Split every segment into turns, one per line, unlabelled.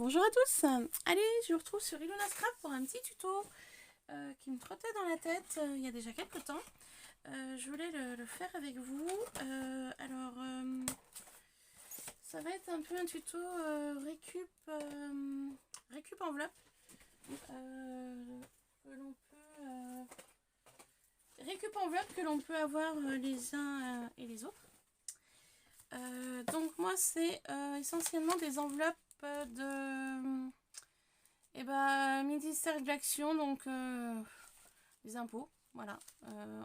Bonjour à tous. Allez, je vous retrouve sur Ilona Scrap pour un petit tuto qui me trottait dans la tête il y a déjà quelques temps. Je voulais le faire avec vous. Ça va être un peu un tuto récup enveloppe que l'on peut avoir les uns et les autres. Donc moi c'est essentiellement des enveloppes de ministère de l'action, donc les impôts, voilà,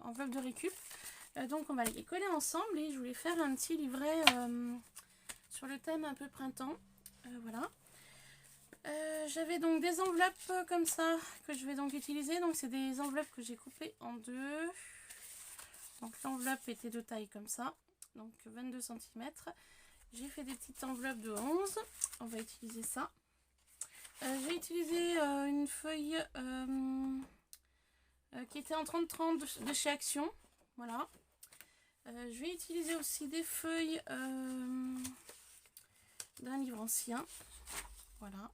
enveloppe de récup. Donc on va les coller ensemble et je voulais faire un petit livret sur le thème un peu printemps. Voilà. J'avais donc des enveloppes comme ça que je vais donc utiliser. Donc c'est des enveloppes que j'ai coupées en deux. Donc l'enveloppe était de taille comme ça, donc 22 cm. J'ai fait des petites enveloppes de 11. On va utiliser ça. J'ai utilisé une feuille qui était en 30-30 de chez Action. Voilà. Je vais utiliser aussi des feuilles d'un livre ancien. Voilà.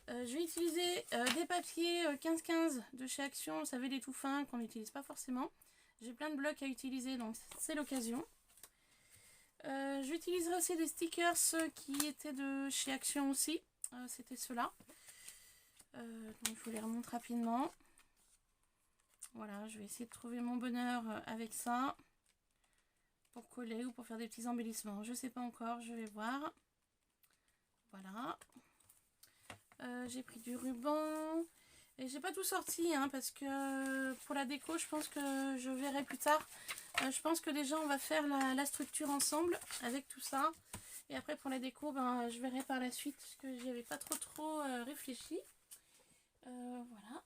Je vais utiliser des papiers 15-15 de chez Action. Vous savez, les tout fins qu'on n'utilise pas forcément. J'ai plein de blocs à utiliser, donc c'est l'occasion. J'utiliserai aussi des stickers qui étaient de chez Action aussi. C'était ceux-là. Donc je vous les remonte rapidement. Voilà, je vais essayer de trouver mon bonheur avec ça. Pour coller ou pour faire des petits embellissements. Je ne sais pas encore, je vais voir. Voilà. J'ai pris du ruban. Et j'ai pas tout sorti hein, parce que pour la déco, je pense que je verrai plus tard. Je pense que déjà on va faire la structure ensemble avec tout ça. Et après pour la déco, je verrai par la suite parce que j'y avais pas trop réfléchi. Voilà.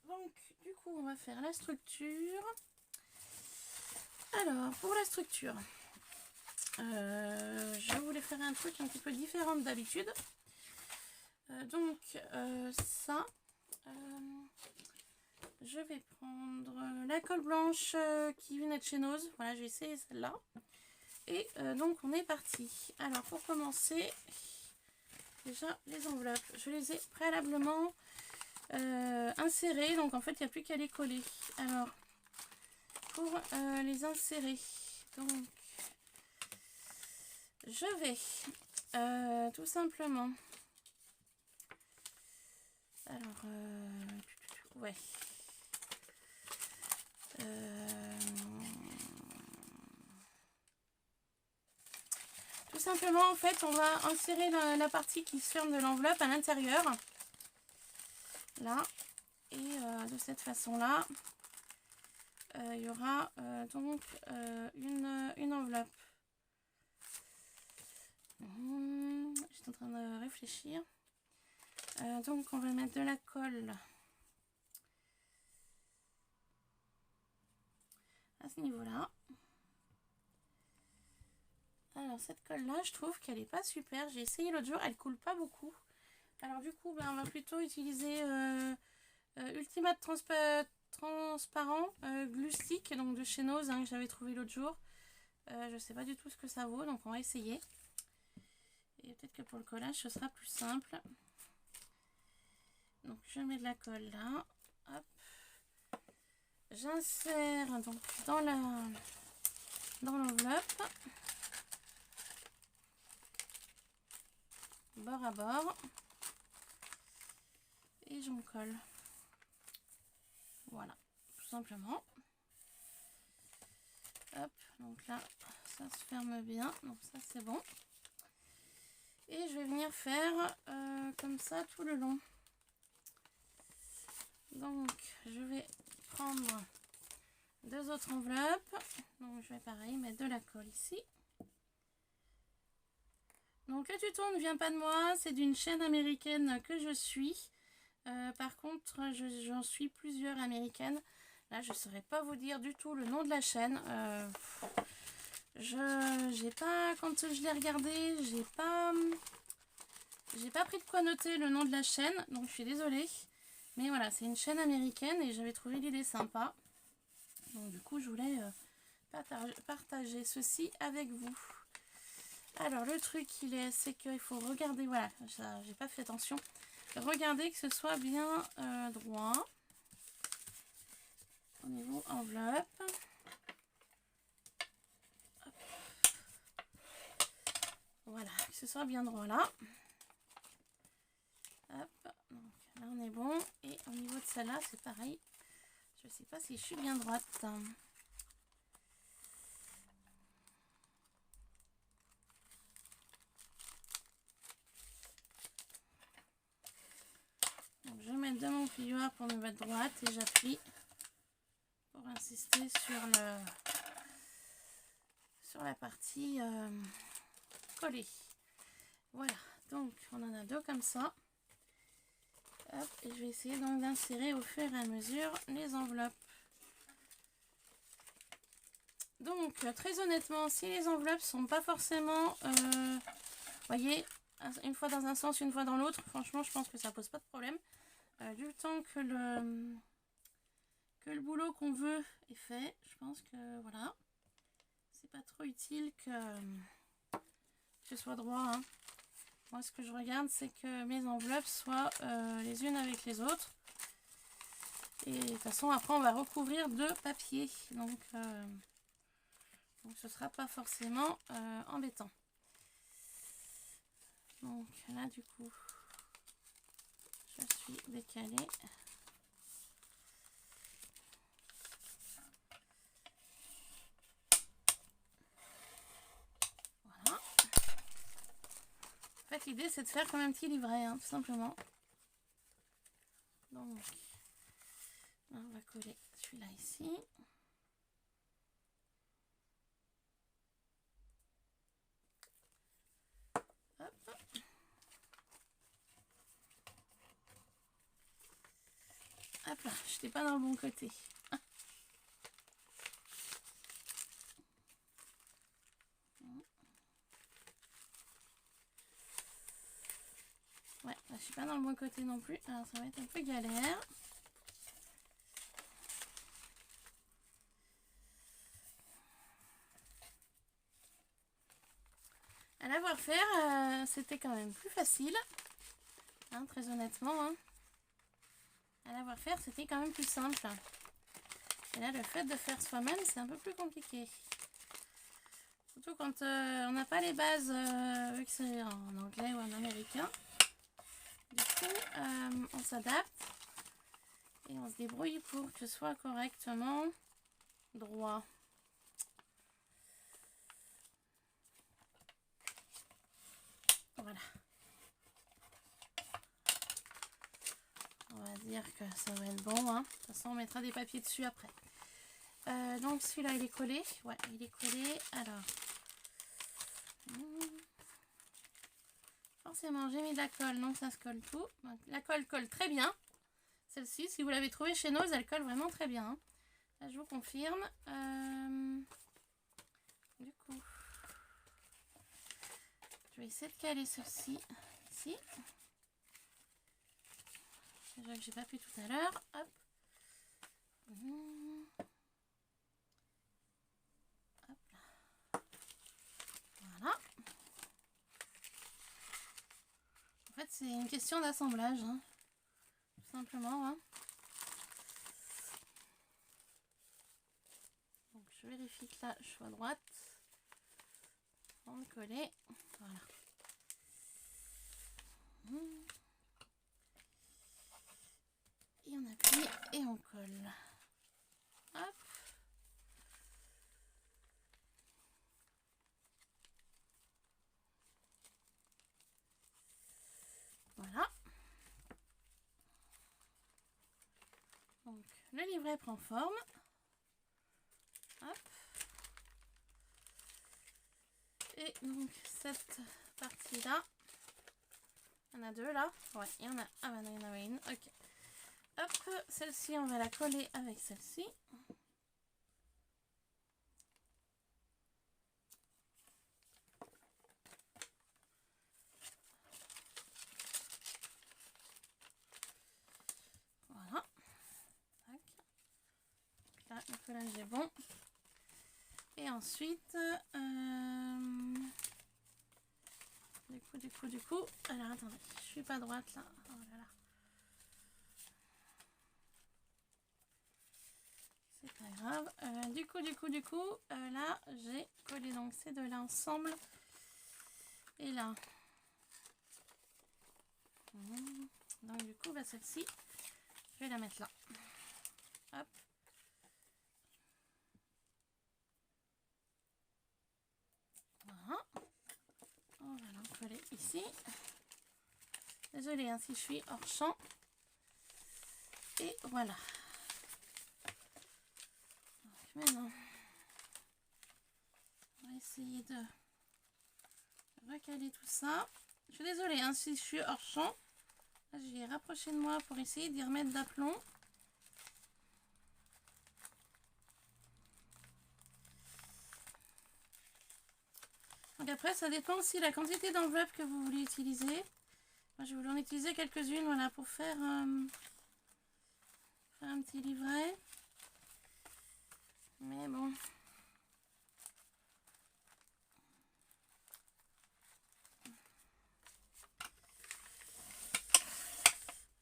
Donc du coup on va faire la structure. Alors pour la structure, je voulais faire un truc un petit peu différent d'habitude. Ça, je vais prendre la colle blanche qui venait de chez Nose. Voilà, j'ai essayé celle-là. Et donc on est parti. Alors pour commencer, déjà les enveloppes, je les ai préalablement insérées. Donc en fait il n'y a plus qu'à les coller. Alors pour les insérer, donc je vais tout simplement, alors ouais, tout simplement en fait on va insérer la partie qui se ferme de l'enveloppe à l'intérieur là, et de cette façon là il y aura donc une enveloppe. Je suis en train de réfléchir. Donc on va mettre de la colle à ce niveau là. Alors cette colle là je trouve qu'elle est pas super. J'ai essayé l'autre jour, elle coule pas beaucoup. Alors du coup on va plutôt utiliser Ultimate transparent glue stick, donc de chez Nose que j'avais trouvé l'autre jour. Je sais pas du tout ce que ça vaut, donc on va essayer. Et peut-être que pour le collage ce sera plus simple. Donc je mets de la colle là. Hop. J'insère donc dans l'enveloppe. Bord à bord. Et j'en colle. Voilà, tout simplement. Hop, donc là, ça se ferme bien. Donc ça c'est bon. Et je vais venir faire comme ça tout le long. Donc je vais prendre deux autres enveloppes. Donc je vais pareil mettre de la colle ici. Donc le tuto ne vient pas de moi, c'est d'une chaîne américaine que je suis. Par contre, j'en suis plusieurs américaines. Là, je ne saurais pas vous dire du tout le nom de la chaîne. J'ai pas, quand je l'ai regardé, j'ai pas pris de quoi noter le nom de la chaîne, donc je suis désolée. Mais voilà, c'est une chaîne américaine et j'avais trouvé l'idée sympa. Donc du coup, je voulais partager ceci avec vous. Alors le truc c'est qu'il faut regarder, voilà, j'ai pas fait attention. Regardez que ce soit bien droit. Au niveau enveloppe. Hop. Voilà, que ce soit bien droit là. Hop, donc là on est bon. Et au niveau de celle-là, c'est pareil. Je sais pas si je suis bien droite. Donc je vais mettre de mon plioir pour me mettre droite et j'appuie pour insister sur la partie collée. Voilà, donc on en a deux comme ça. Hop, et je vais essayer donc d'insérer au fur et à mesure les enveloppes. Donc très honnêtement, si les enveloppes sont pas forcément, voyez, une fois dans un sens, une fois dans l'autre, franchement je pense que ça pose pas de problème. Du temps que le boulot qu'on veut est fait, je pense que voilà, c'est pas trop utile que ce soit droit, hein. Moi ce que je regarde, c'est que mes enveloppes soient les unes avec les autres. Et de toute façon après on va recouvrir de papier, donc ce sera pas forcément embêtant. Donc là du coup je suis décalée. Voilà. En fait l'idée c'est de faire comme un petit livret, hein, tout simplement. Donc là, on va coller celui-là ici. Hop. Hop là, je n'étais pas dans le bon côté. Ouais, là, je suis pas dans le bon côté non plus. Alors ça va être un peu galère. À l'avoir faire, c'était quand même plus facile. Hein, très honnêtement. Hein. À l'avoir faire, c'était quand même plus simple. Et là, le fait de faire soi-même, c'est un peu plus compliqué. Surtout quand on n'a pas les bases, vu que c'est en anglais ou en américain. Du coup, on s'adapte. Et on se débrouille pour que ce soit correctement droit. Voilà. On va dire que ça va être bon. Hein. De toute façon, on mettra des papiers dessus après. Donc celui-là, il est collé. Ouais, il est collé. Alors. Forcément, j'ai mis de la colle, donc ça se colle tout. Donc, la colle colle très bien. Celle-ci, si vous l'avez trouvée chez Nose, elle colle vraiment très bien. Hein. Là, je vous confirme. Du coup, je vais essayer de caler ceci ici. Déjà que j'ai pas pu tout à l'heure. Hop. Hop là. Voilà. En fait, c'est une question d'assemblage. Hein. Tout simplement. Hein. Donc, je vérifie que là, je sois droite. On va coller. Voilà. Et on appuie et on colle. Hop. Voilà. Donc le livret prend forme. Hop. Et donc cette partie-là. Il y en a deux là. Ouais, il y en a. Ah bah non, il y en avait une. Ok. Hop, celle-ci, on va la coller avec celle-ci. Voilà. Tac. Là, le collage est bon. Et ensuite, du coup, alors attendez, je suis pas droite là. Oh là là. C'est pas grave. Du coup, là, j'ai collé donc ces deux-là ensemble. Et là. Donc du coup, bah, celle-ci, je vais la mettre là. Hop. Voilà. On va l'encoller ici. Désolée hein, si je suis hors champ. Et voilà. Donc maintenant, on va essayer de recaler tout ça. Je suis désolée hein, si je suis hors champ. Là, je vais rapprocher de moi pour essayer d'y remettre d'aplomb. Donc après, ça dépend aussi de la quantité d'enveloppe que vous voulez utiliser. Moi, je voulais en utiliser quelques-unes, voilà, pour faire un petit livret. Mais bon.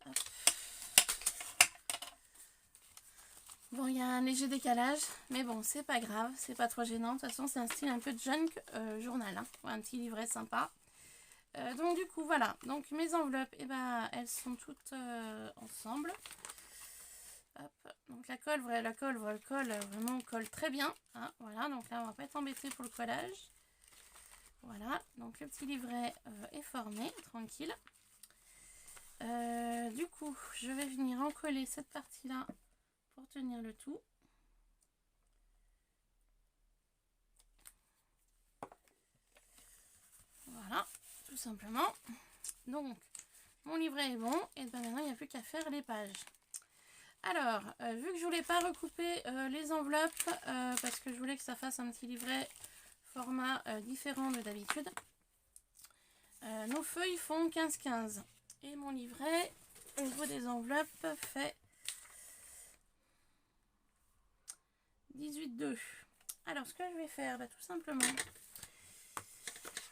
Hop. Bon, il y a un léger décalage, mais bon, c'est pas grave, c'est pas trop gênant. De toute façon, c'est un style un peu de junk journal, hein, un petit livret sympa. Donc du coup, voilà. Donc mes enveloppes, eh ben, elles sont toutes ensemble. Hop. Donc la colle, vraiment colle très bien. Hein, voilà, donc là, on va pas être embêté pour le collage. Voilà, donc le petit livret est formé, tranquille. Du coup, je vais venir en coller cette partie-là pour tenir le tout. Voilà, tout simplement. Donc, mon livret est bon. Et ben maintenant, il n'y a plus qu'à faire les pages. Alors, vu que je voulais pas recouper les enveloppes, parce que je voulais que ça fasse un petit livret format différent de d'habitude, nos feuilles font 15-15. Et mon livret, au niveau des enveloppes, fait 18,2. Alors, ce que je vais faire, bah, tout simplement,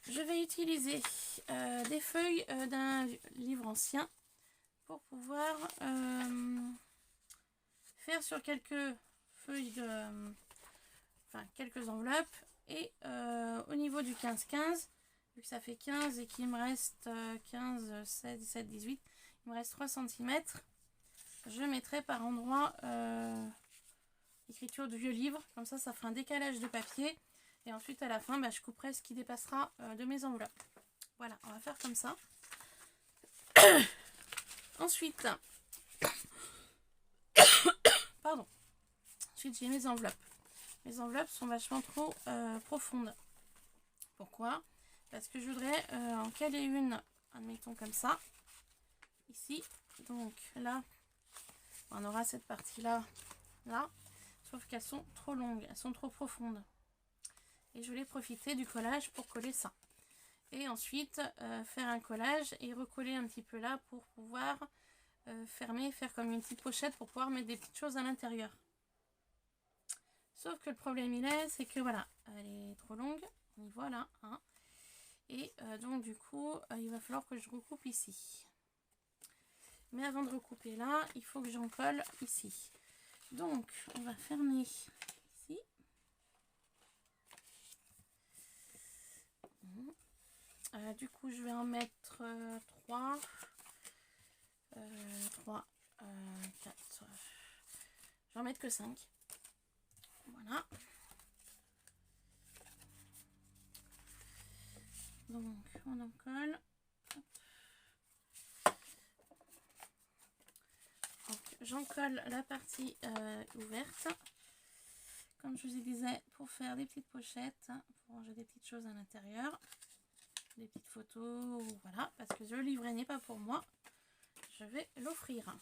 je vais utiliser des feuilles d'un livre ancien pour pouvoir faire sur quelques feuilles de... enfin, quelques enveloppes. Et au niveau du 15-15, vu que ça fait 15 et qu'il me reste 15, 16, 17, 18, il me reste 3 cm, je mettrai par endroit écriture de vieux livre. Comme ça, ça fera un décalage de papier. Et ensuite, à la fin, bah, je couperai ce qui dépassera de mes enveloppes. Voilà, on va faire comme ça. Ensuite, pardon. Ensuite, j'ai mes enveloppes. Mes enveloppes sont vachement trop profondes. Pourquoi? Parce que je voudrais en caler une, admettons comme ça, ici. Donc là, on aura cette partie-là, là. Sauf qu'elles sont trop longues, elles sont trop profondes. Et je voulais profiter du collage pour coller ça. Et ensuite, faire un collage et recoller un petit peu là pour pouvoir fermer, faire comme une petite pochette pour pouvoir mettre des petites choses à l'intérieur. Sauf que le problème il est, c'est que voilà, elle est trop longue, on y voit là, hein. Et donc du coup, il va falloir que je recoupe ici. Mais avant de recouper là, il faut que j'en colle ici. Donc, on va fermer ici. Du coup, je vais en mettre 3, 3, 4. Je vais en mettre que 5. Voilà. Donc, on en colle. J'en colle la partie ouverte. Comme je vous disais, pour faire des petites pochettes, pour ranger des petites choses à l'intérieur. Des petites photos, voilà. Parce que le livret n'est pas pour moi. Je vais l'offrir.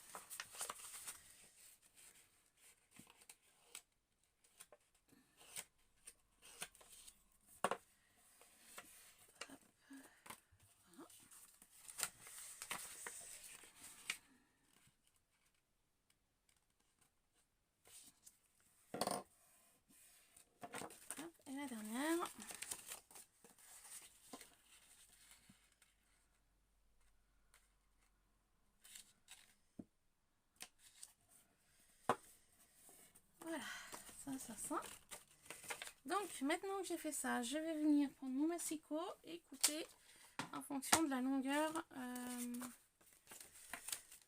Et la dernière. ça sent. Donc maintenant que j'ai fait ça, je vais venir prendre mon massicot et couper en fonction de la longueur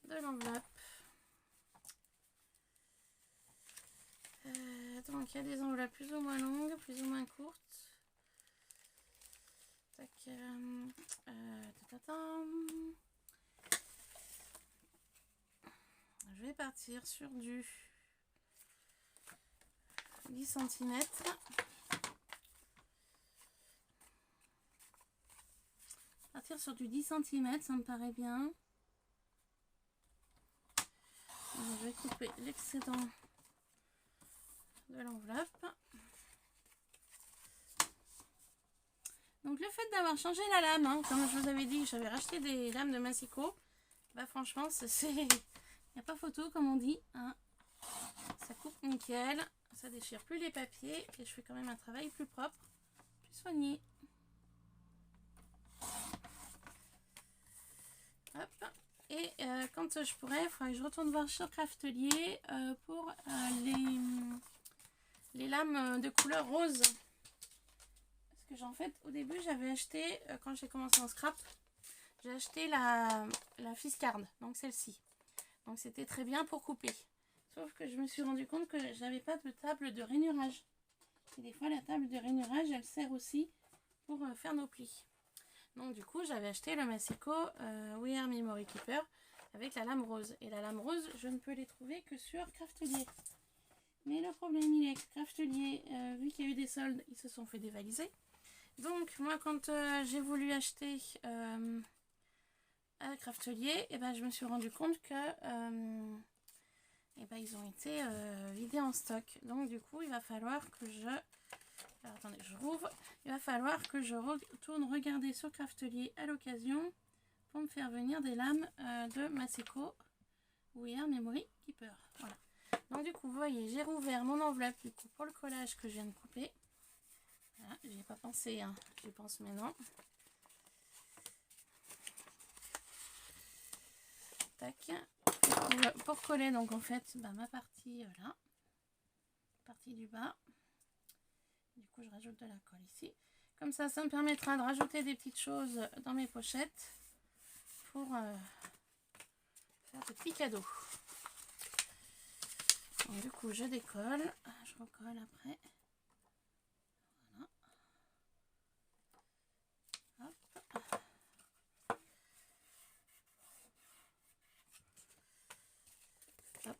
de l'enveloppe. Donc il y a des enveloppes plus ou moins longues, plus ou moins courtes. Tac, je vais partir sur du 10 cm. Partir sur du 10 cm, ça me paraît bien. Alors, je vais couper l'excédent de l'enveloppe. Donc le fait d'avoir changé la lame, hein, comme je vous avais dit, j'avais racheté des lames de massicot. Bah franchement, il n'y a pas photo comme on dit. Hein. Ça coupe nickel, ça déchire plus les papiers et je fais quand même un travail plus propre, plus soigné. Hop. Et quand je pourrai, il faudra que je retourne voir sur Craftelier pour les lames de couleur rose. Parce que en fait, au début, j'avais acheté, quand j'ai commencé en scrap, j'ai acheté la Fiscard, donc celle-ci. Donc c'était très bien pour couper. Sauf que je me suis rendu compte que j'avais pas de table de rainurage. Et des fois, la table de rainurage, elle sert aussi pour faire nos plis. Donc du coup, j'avais acheté le Massico We Are Memory Keeper avec la lame rose. Et la lame rose, je ne peux les trouver que sur Craftelier. Mais le problème, il est que Craftelier, vu qu'il y a eu des soldes, ils se sont fait dévaliser. Donc moi, quand j'ai voulu acheter à Craftelier, et ben, je me suis rendu compte que et ben, ils ont été vidés en stock. Donc du coup, il va falloir que je... Alors, attendez, je rouvre. Il va falloir que je retourne regarder sur Craftelier à l'occasion pour me faire venir des lames de Massico We Are Memory Keeper. Voilà. Donc du coup, vous voyez, j'ai rouvert mon enveloppe du coup pour le collage que je viens de couper. Voilà, j'y ai pas pensé, hein. J'y pense maintenant. Tac. Pour coller donc en fait bah, ma partie là, partie du bas. Du coup, je rajoute de la colle ici. Comme ça me permettra de rajouter des petites choses dans mes pochettes pour faire de petits cadeaux. Donc, du coup, je décolle. Je recolle après. Voilà. Hop.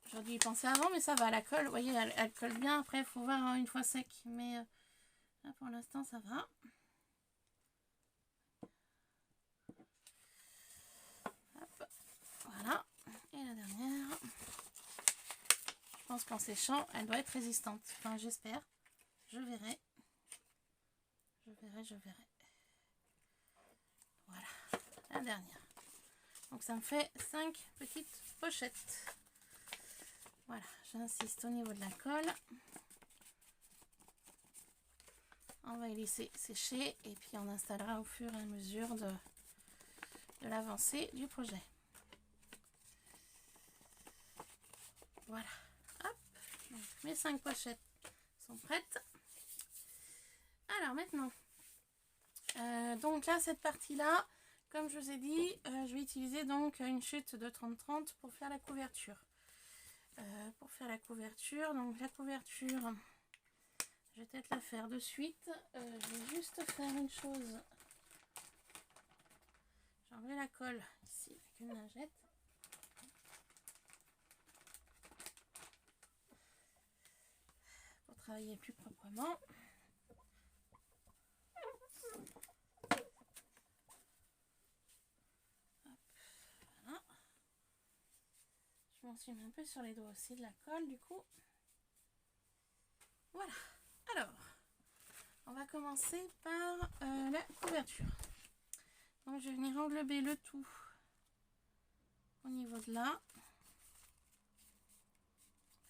J'aurais dû y penser avant, mais ça va. La colle, vous voyez, elle colle bien. Après, il faut voir une fois sec. Mais là, pour l'instant, ça va. Hop. Voilà. Et la dernière. Je pense qu'en séchant, elle doit être résistante. Enfin, j'espère. Je verrai. Je verrai. Voilà. La dernière. Donc, ça me fait 5 petites pochettes. Voilà. J'insiste au niveau de la colle. On va y laisser sécher et puis on installera au fur et à mesure de l'avancée du projet. Voilà. Hop. Donc, mes 5 pochettes sont prêtes. Alors maintenant, donc là, cette partie-là, comme je vous ai dit, je vais utiliser donc une chute de 30-30 pour faire la couverture. Donc la couverture, je vais peut-être la faire de suite. Je vais juste faire une chose. J'ai enlevé la colle ici avec une lingette. Pour travailler plus proprement. Voilà. Je m'en suis mis un peu sur les doigts aussi de la colle du coup. Voilà. Alors, on va commencer par la couverture. Donc je vais venir englober le tout au niveau de là.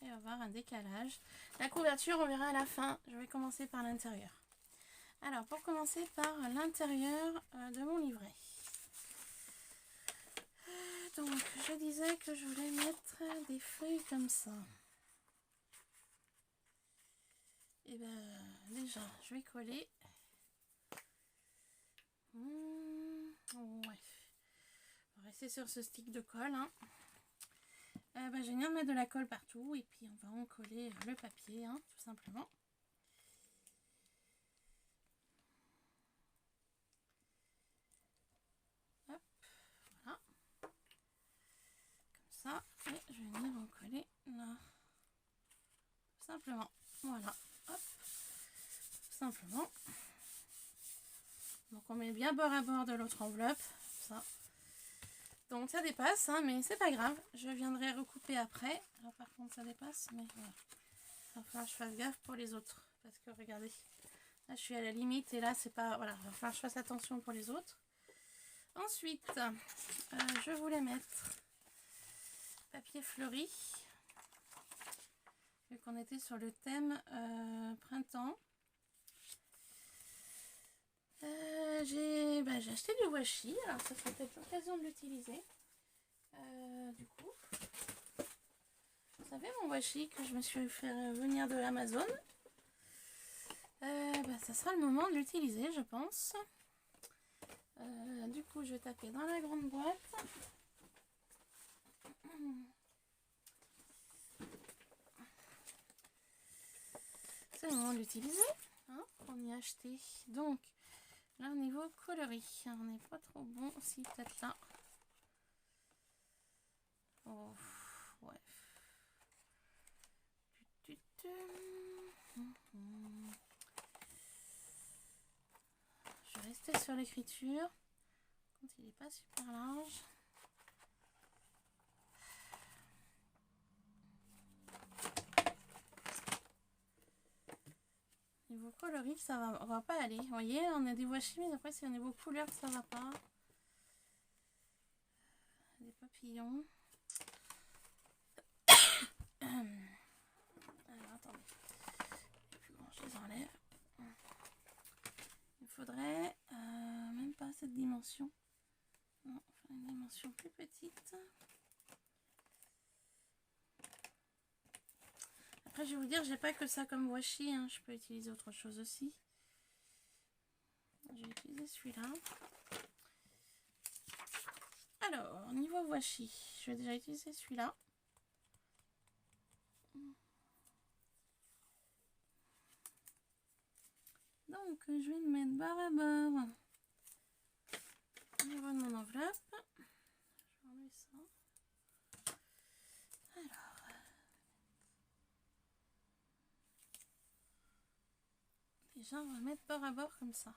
Et avoir un décalage. La couverture, on verra à la fin. Je vais commencer par l'intérieur. Alors, pour commencer par l'intérieur de mon livret. Donc, je disais que je voulais mettre des feuilles comme ça. Et ben déjà, je vais coller. Ouais. On va rester sur ce stick de colle. Hein. Je viens de mettre de la colle partout et puis on va en coller le papier, hein, tout simplement. Hop, voilà. Comme ça. Et je vais venir en coller là. Tout simplement. Voilà. Hop. Tout simplement. Donc on met bien bord à bord de l'autre enveloppe. Ça. Donc ça dépasse, hein, mais c'est pas grave. Je viendrai recouper après. Alors par contre ça dépasse, mais voilà. Il va falloir que je fasse gaffe pour les autres. Parce que regardez, là je suis à la limite et là c'est pas... Voilà, il va falloir que je fasse attention pour les autres. Ensuite, je voulais mettre papier fleuri. Vu qu'on était sur le thème printemps. J'ai acheté du washi, alors ça serait peut-être l'occasion de l'utiliser. Du coup, vous savez mon washi que je me suis fait venir de Amazon. Ça sera le moment de l'utiliser, je pense. Du coup, je vais taper dans la grande boîte. C'est le moment de l'utiliser. Hein, on y a acheté. Donc, là au niveau coloris, on n'est pas trop bon. Si, peut-être là. Oh, ouais. Je vais rester sur l'écriture. Quand il n'est pas super large. Niveau coloris, ça va pas aller. Vous voyez, on a des washi, mais après c'est au niveau couleur que ça va pas. Des papillons. Alors attendez. Les plus grands, je les enlève. Il faudrait même pas cette dimension. Non, enfin une dimension plus petite. Après, je vais vous dire, j'ai pas que ça comme washi. Hein. Je peux utiliser autre chose aussi. Je vais utiliser celui-là. Alors, niveau washi, je vais déjà utiliser celui-là. Donc, je vais le mettre barre à barre au niveau de mon enveloppe. Je vais enlever ça. Alors, déjà, on va mettre bord à bord comme ça.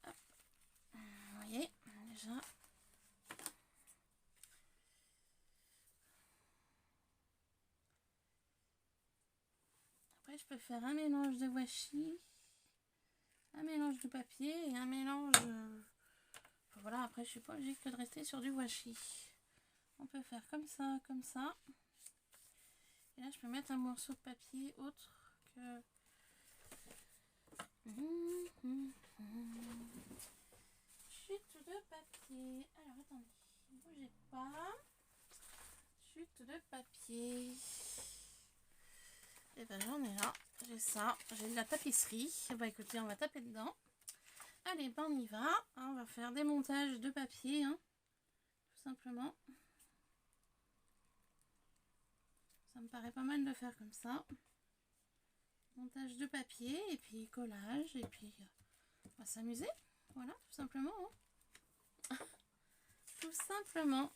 Hop. Vous voyez, déjà. Après, je peux faire un mélange de washi, un mélange de papier et un mélange... Enfin, voilà, après, je suis pas obligée que de rester sur du washi. On peut faire comme ça, comme ça. Et là, je peux mettre un morceau de papier autre que... Chute de papier. Alors, attendez. Ne bougez pas. Chute de papier. Et ben, j'en ai là. J'ai ça. J'ai de la tapisserie. Bah, écoutez, on va taper dedans. Allez, ben, on y va. On va faire des montages de papier. Hein, tout simplement. Ça me paraît pas mal de faire comme ça. Montage de papier et puis collage. Et puis, on va s'amuser. Voilà, tout simplement. Hein. Tout simplement.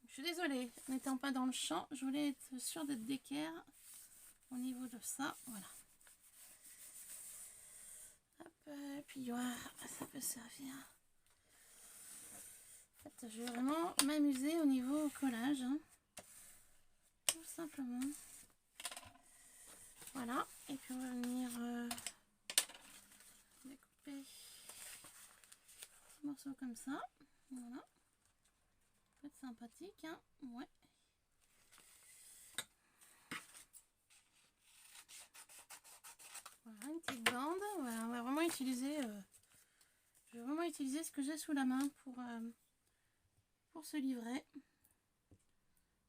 Je suis désolée, n'étant pas dans le champ, je voulais être sûre d'être d'équerre au niveau de ça. Voilà. Hop, et puis ouais, ça peut servir. En fait, je vais vraiment m'amuser au niveau collage. Hein. Tout simplement. Voilà. Et puis on va venir découper des morceaux comme ça. Voilà. Ça peut être sympathique. Hein. Ouais. Voilà, une petite bande. Voilà, on va vraiment utiliser Je vais vraiment utiliser ce que j'ai sous la main pour ce livret.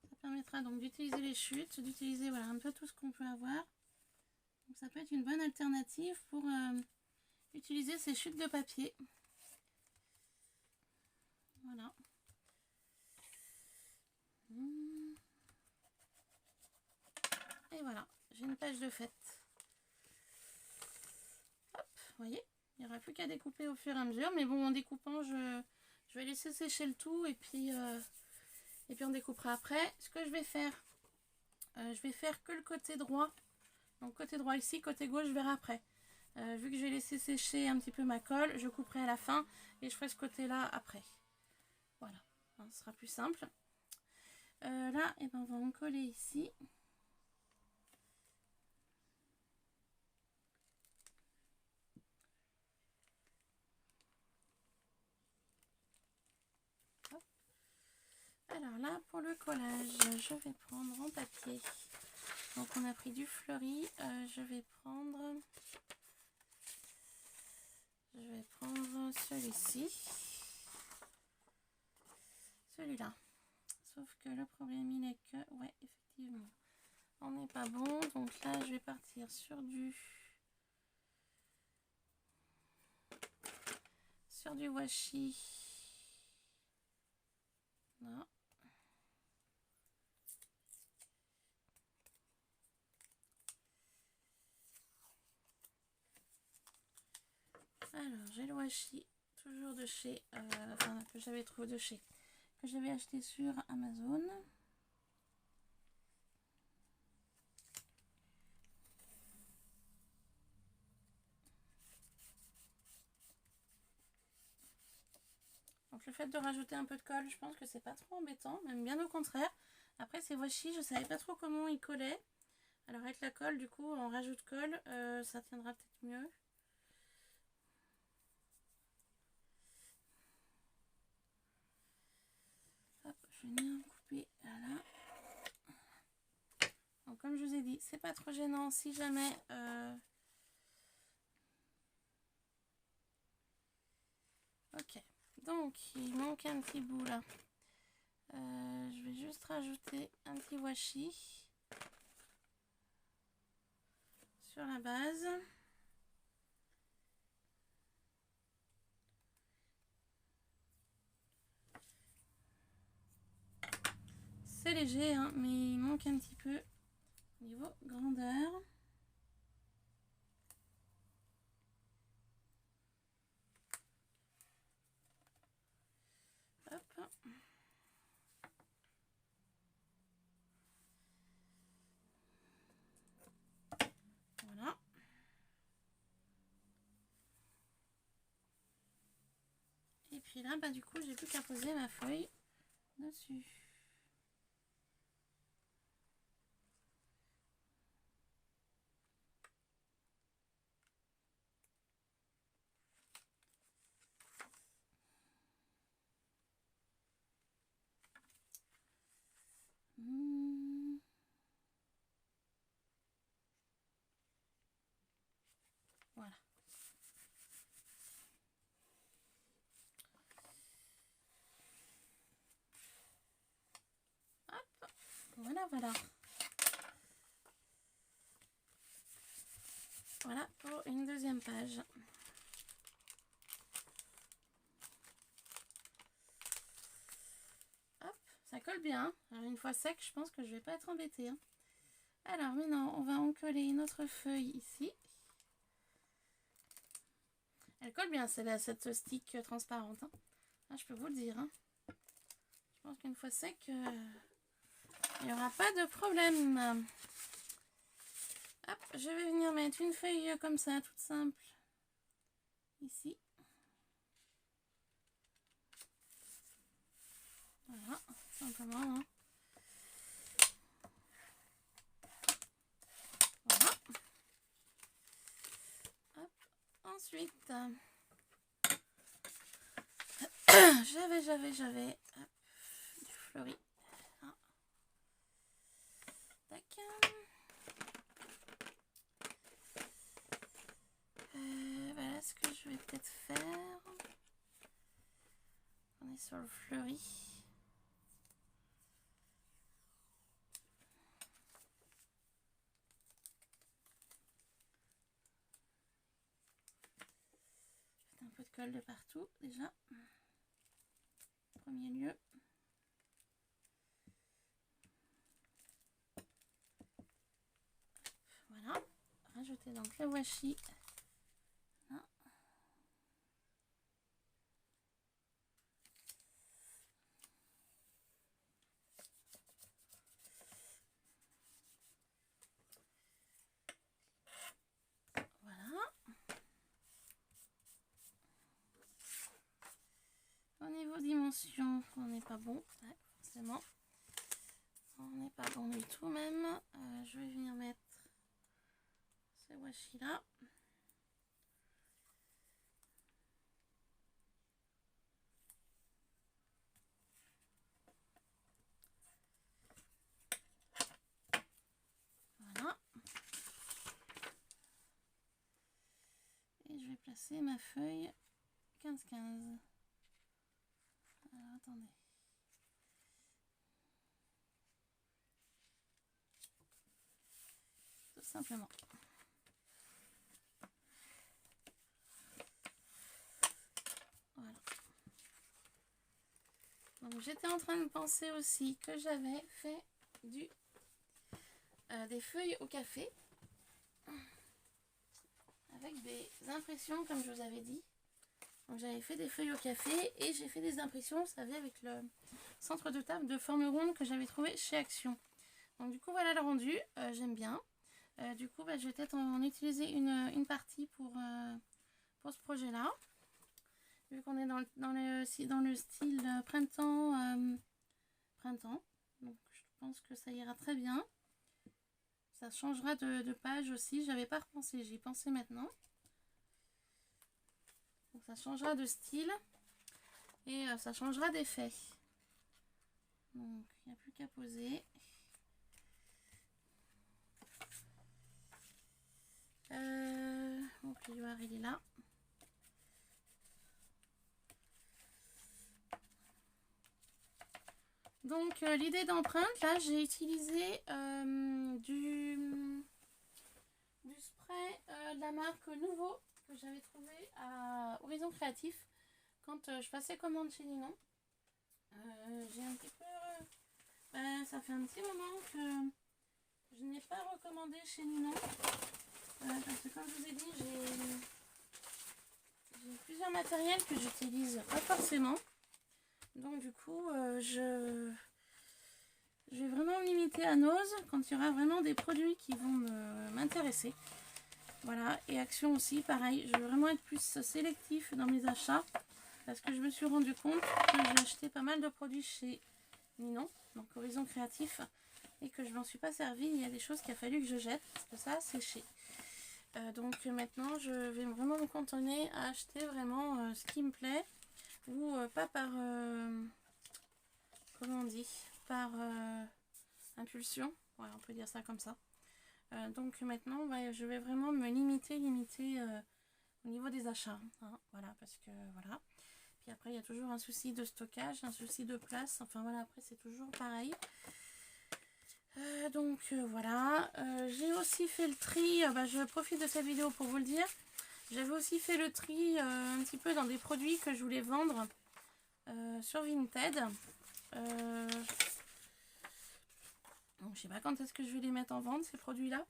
Ça permettra donc d'utiliser les chutes, d'utiliser voilà, un peu tout ce qu'on peut avoir. Donc ça peut être une bonne alternative pour utiliser ces chutes de papier. Voilà. Et voilà, j'ai une page de fête. Hop, vous voyez, il n'y aura plus qu'à découper au fur et à mesure. Mais bon, en découpant, je vais laisser sécher le tout et puis on découpera après. Ce que je vais faire que le côté droit. Donc côté droit ici, côté gauche, je verrai après. Vu que je vais laisser sécher un petit peu ma colle, je couperai à la fin et je ferai ce côté-là après. Voilà, ce sera plus simple. Là, et ben, on va en coller ici. Hop. Alors là, pour le collage, je vais prendre en papier. Donc on a pris du fleuri. Je vais prendre celui-ci. Celui-là. Sauf que le problème il est que, ouais, effectivement, on n'est pas bon. Donc là, je vais partir sur du washi. Non. Alors, j'ai le washi, toujours de chez, enfin, que j'avais trouvé de chez, que j'avais acheté sur Amazon. Donc le fait de rajouter un peu de colle, je pense que c'est pas trop embêtant, même bien au contraire. Après ces washi, je savais pas trop comment ils collaient. Alors avec la colle, du coup, on rajoute colle, ça tiendra peut-être mieux. Hop, je vais venir couper là. Donc comme je vous ai dit, c'est pas trop gênant si jamais... Ok, donc il manque un petit bout là. Je vais juste rajouter un petit washi sur la base. C'est léger, hein, mais il manque un petit peu au niveau grandeur. Hop. Voilà. Et puis là, bah, du coup, j'ai plus qu'à poser ma feuille dessus. Voilà. Hop. Voilà, voilà. Voilà pour une deuxième page. Hop, ça colle bien. Alors une fois sec, je pense que je vais pas être embêtée. Hein. Alors maintenant, on va en coller une autre feuille ici. Elle colle bien, c'est cette stick transparente. Hein. Ah, je peux vous le dire. Hein. Je pense qu'une fois sec, il n'y aura pas de problème. Hop, je vais venir mettre une feuille comme ça, toute simple, ici. Voilà, simplement. Hein. Voilà. Hop. Ensuite, j'avais du fleuri. Ah. Tac. Voilà ce que je vais peut-être faire. sur le fleuri. Un peu de colle de partout déjà. Premier lieu. Voilà. Rajouter donc le washi. Là. Voilà. Au niveau dimension, on n'est pas bon, ouais, forcément. On n'est pas bon du tout même. Je vais venir mettre ce washi là. Voilà. Et je vais placer ma feuille 15-15. Alors attendez. Tout simplement. Voilà. Donc j'étais en train de penser aussi que j'avais fait des feuilles au café avec des impressions comme je vous avais dit. Donc j'avais fait des feuilles au café et j'ai fait des impressions, vous savez, avec le centre de table de forme ronde que j'avais trouvé chez Action. Donc du coup voilà le rendu, j'aime bien. Du coup je vais peut-être en utiliser une partie pour ce projet là. Vu qu'on est dans le style printemps, donc je pense que ça ira très bien. Ça changera de page aussi, j'avais pas repensé, j'y ai pensé maintenant. Donc ça changera de style et ça changera d'effet. Donc il n'y a plus qu'à poser. Mon plioir il est là. Donc l'idée d'empreinte, là j'ai utilisé du spray de la marque Nouveau que j'avais trouvé à Horizon Créatif quand je passais commande chez Ninon. J'ai un petit peu... ça fait un petit moment que je n'ai pas recommandé chez Ninon. Parce que comme je vous ai dit, j'ai plusieurs matériels que j'utilise pas forcément. Donc du coup, je vais vraiment me limiter à Nose quand il y aura vraiment des produits qui vont m'intéresser. Voilà, et Action aussi, pareil. Je veux vraiment être plus sélectif dans mes achats parce que je me suis rendu compte que j'ai acheté pas mal de produits chez Ninon, donc Horizon Créatif, et que je m'en suis pas servi. Il y a des choses qu'il a fallu que je jette parce que ça a séché. Donc maintenant, je vais vraiment me cantonner à acheter vraiment ce qui me plaît ou pas par... comment on dit, par impulsion, ouais, on peut dire ça comme ça. Donc maintenant je vais vraiment me limiter au niveau des achats, hein, voilà, parce que voilà. Puis après il y a toujours un souci de stockage, un souci de place, enfin voilà, après c'est toujours pareil. Donc voilà, j'ai aussi fait le tri, je profite de cette vidéo pour vous le dire. J'avais aussi fait le tri un petit peu dans des produits que je voulais vendre sur Vinted. Donc, je sais pas quand est-ce que je vais les mettre en vente, ces produits-là.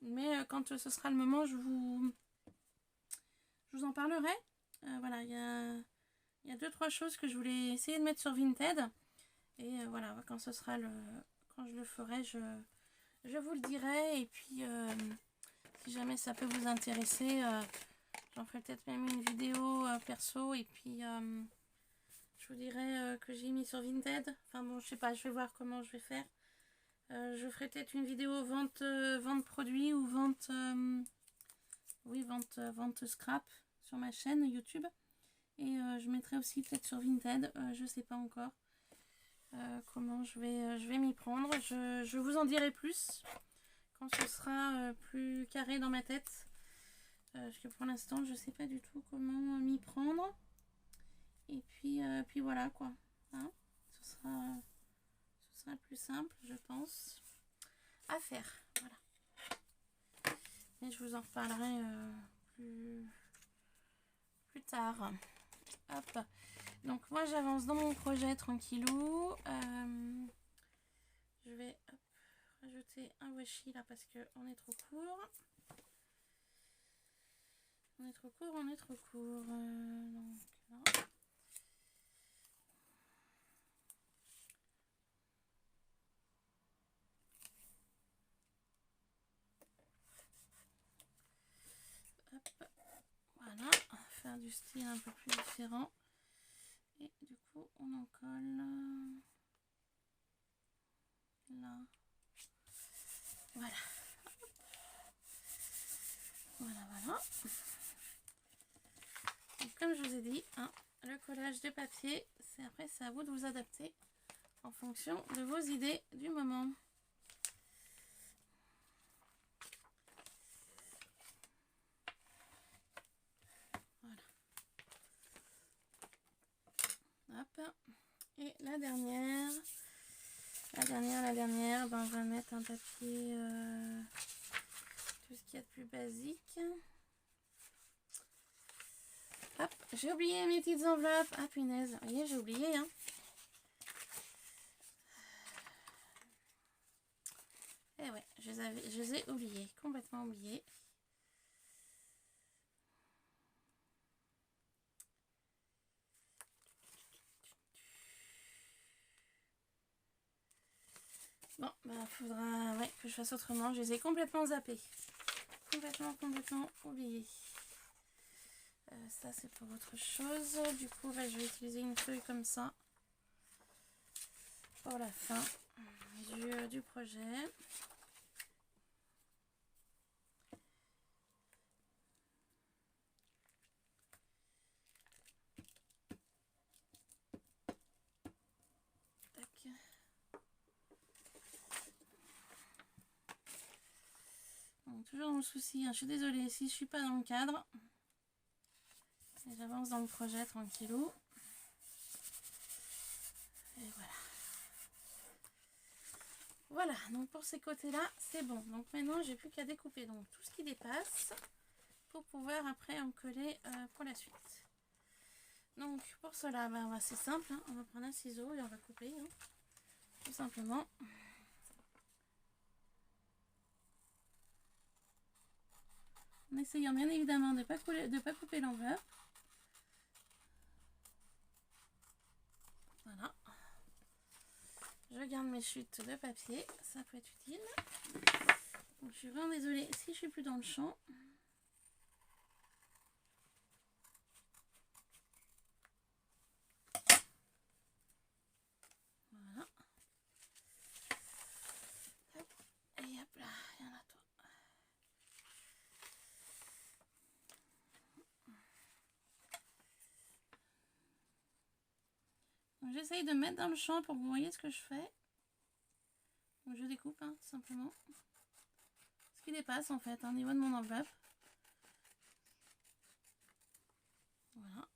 Mais quand ce sera le moment, je vous en parlerai. Voilà, il y a 2-3 choses que je voulais essayer de mettre sur Vinted. Et voilà, quand je le ferai, je vous le dirai. Et puis, si jamais ça peut vous intéresser, j'en ferai peut-être même une vidéo perso. Et puis... je vous dirai que j'ai mis sur Vinted. Enfin bon, je sais pas, je vais voir comment je vais faire. Je ferai peut-être une vidéo vente produits ou vente scrap sur ma chaîne YouTube. Et je mettrai aussi peut-être sur Vinted. Je sais pas encore comment je vais m'y prendre. Je vous en dirai plus quand ce sera plus carré dans ma tête. Parce que pour l'instant, je sais pas du tout comment m'y prendre. et puis voilà quoi, hein. Ce sera le plus simple, je pense, à faire. Voilà. Et je vous en reparlerai plus tard. Hop. Donc moi j'avance dans mon projet tranquillou. Je vais rajouter un washi là parce qu'on est trop court. On est trop court. Donc là. Hop. Voilà. Faire du style un peu plus différent. Et du coup on en colle là. Voilà. Voilà. Donc, comme je vous ai dit, hein, le collage de papier, c'est à vous de vous adapter en fonction de vos idées du moment. Voilà. Hop. Et la dernière, ben, on va mettre un papier, tout ce qu'il y a de plus basique. Hop, j'ai oublié mes petites enveloppes. Ah punaise, vous voyez, j'ai oublié, hein. Eh ouais, je les ai oubliées, complètement oubliées. Bon, bah faudra que je fasse autrement. Je les ai complètement zappées. Complètement oubliées. Ça c'est pour autre chose. Du coup, bah, je vais utiliser une feuille comme ça pour la fin du projet. Tac. Bon, toujours dans le souci, hein. Je suis désolée si je suis pas dans le cadre. J'avance dans le projet tranquillou. Et voilà. Voilà, donc pour ces côtés-là, c'est bon. Donc maintenant, j'ai plus qu'à découper donc tout ce qui dépasse pour pouvoir après en coller pour la suite. Donc pour cela, bah, c'est simple, hein. On va prendre un ciseau et on va couper, hein, tout simplement. En essayant bien évidemment de ne pas couper l'enveloppe. Voilà. Je garde mes chutes de papier, ça peut être utile. Donc, je suis vraiment désolée si je suis plus dans le champ. Voilà. Hop. Et hop là, il y en a tout. J'essaye de mettre dans le champ pour que vous voyez ce que je fais. Donc, je découpe, hein, tout simplement. Ce qui dépasse en fait, hein, au niveau de mon enveloppe. Voilà.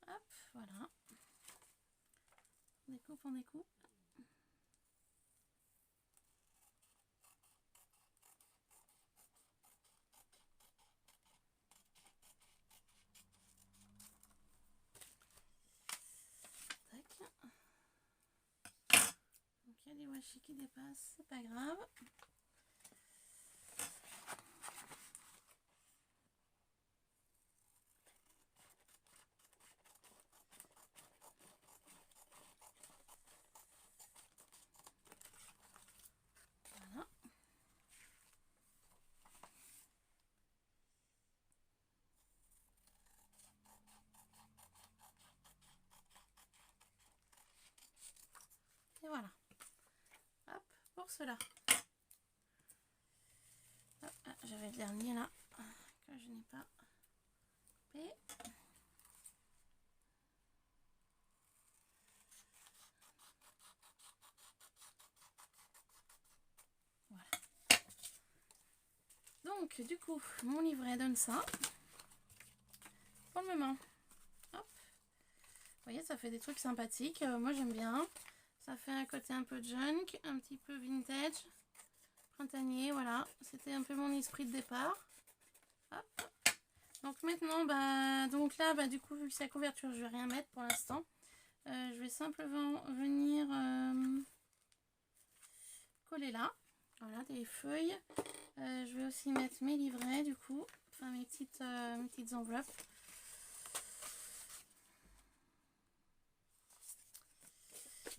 Hop, voilà. On découpe, on découpe. Tac. Donc il y a des washi qui dépassent, c'est pas grave. Voilà. Et voilà. Hop, pour cela. Hop, j'ai j'avais le dernier là, que je n'ai pas coupé. Voilà. Donc, du coup, mon livret donne ça. Pour le moment. Hop. Vous voyez, ça fait des trucs sympathiques. Moi, j'aime bien. Ça fait un côté un peu junk, un petit peu vintage, printanier, voilà. C'était un peu mon esprit de départ. Hop. Donc maintenant, donc là, du coup, vu que c'est la couverture, je vais rien mettre pour l'instant. Je vais simplement venir coller là. Voilà, des feuilles. Je vais aussi mettre mes livrets, du coup. Enfin, mes petites enveloppes.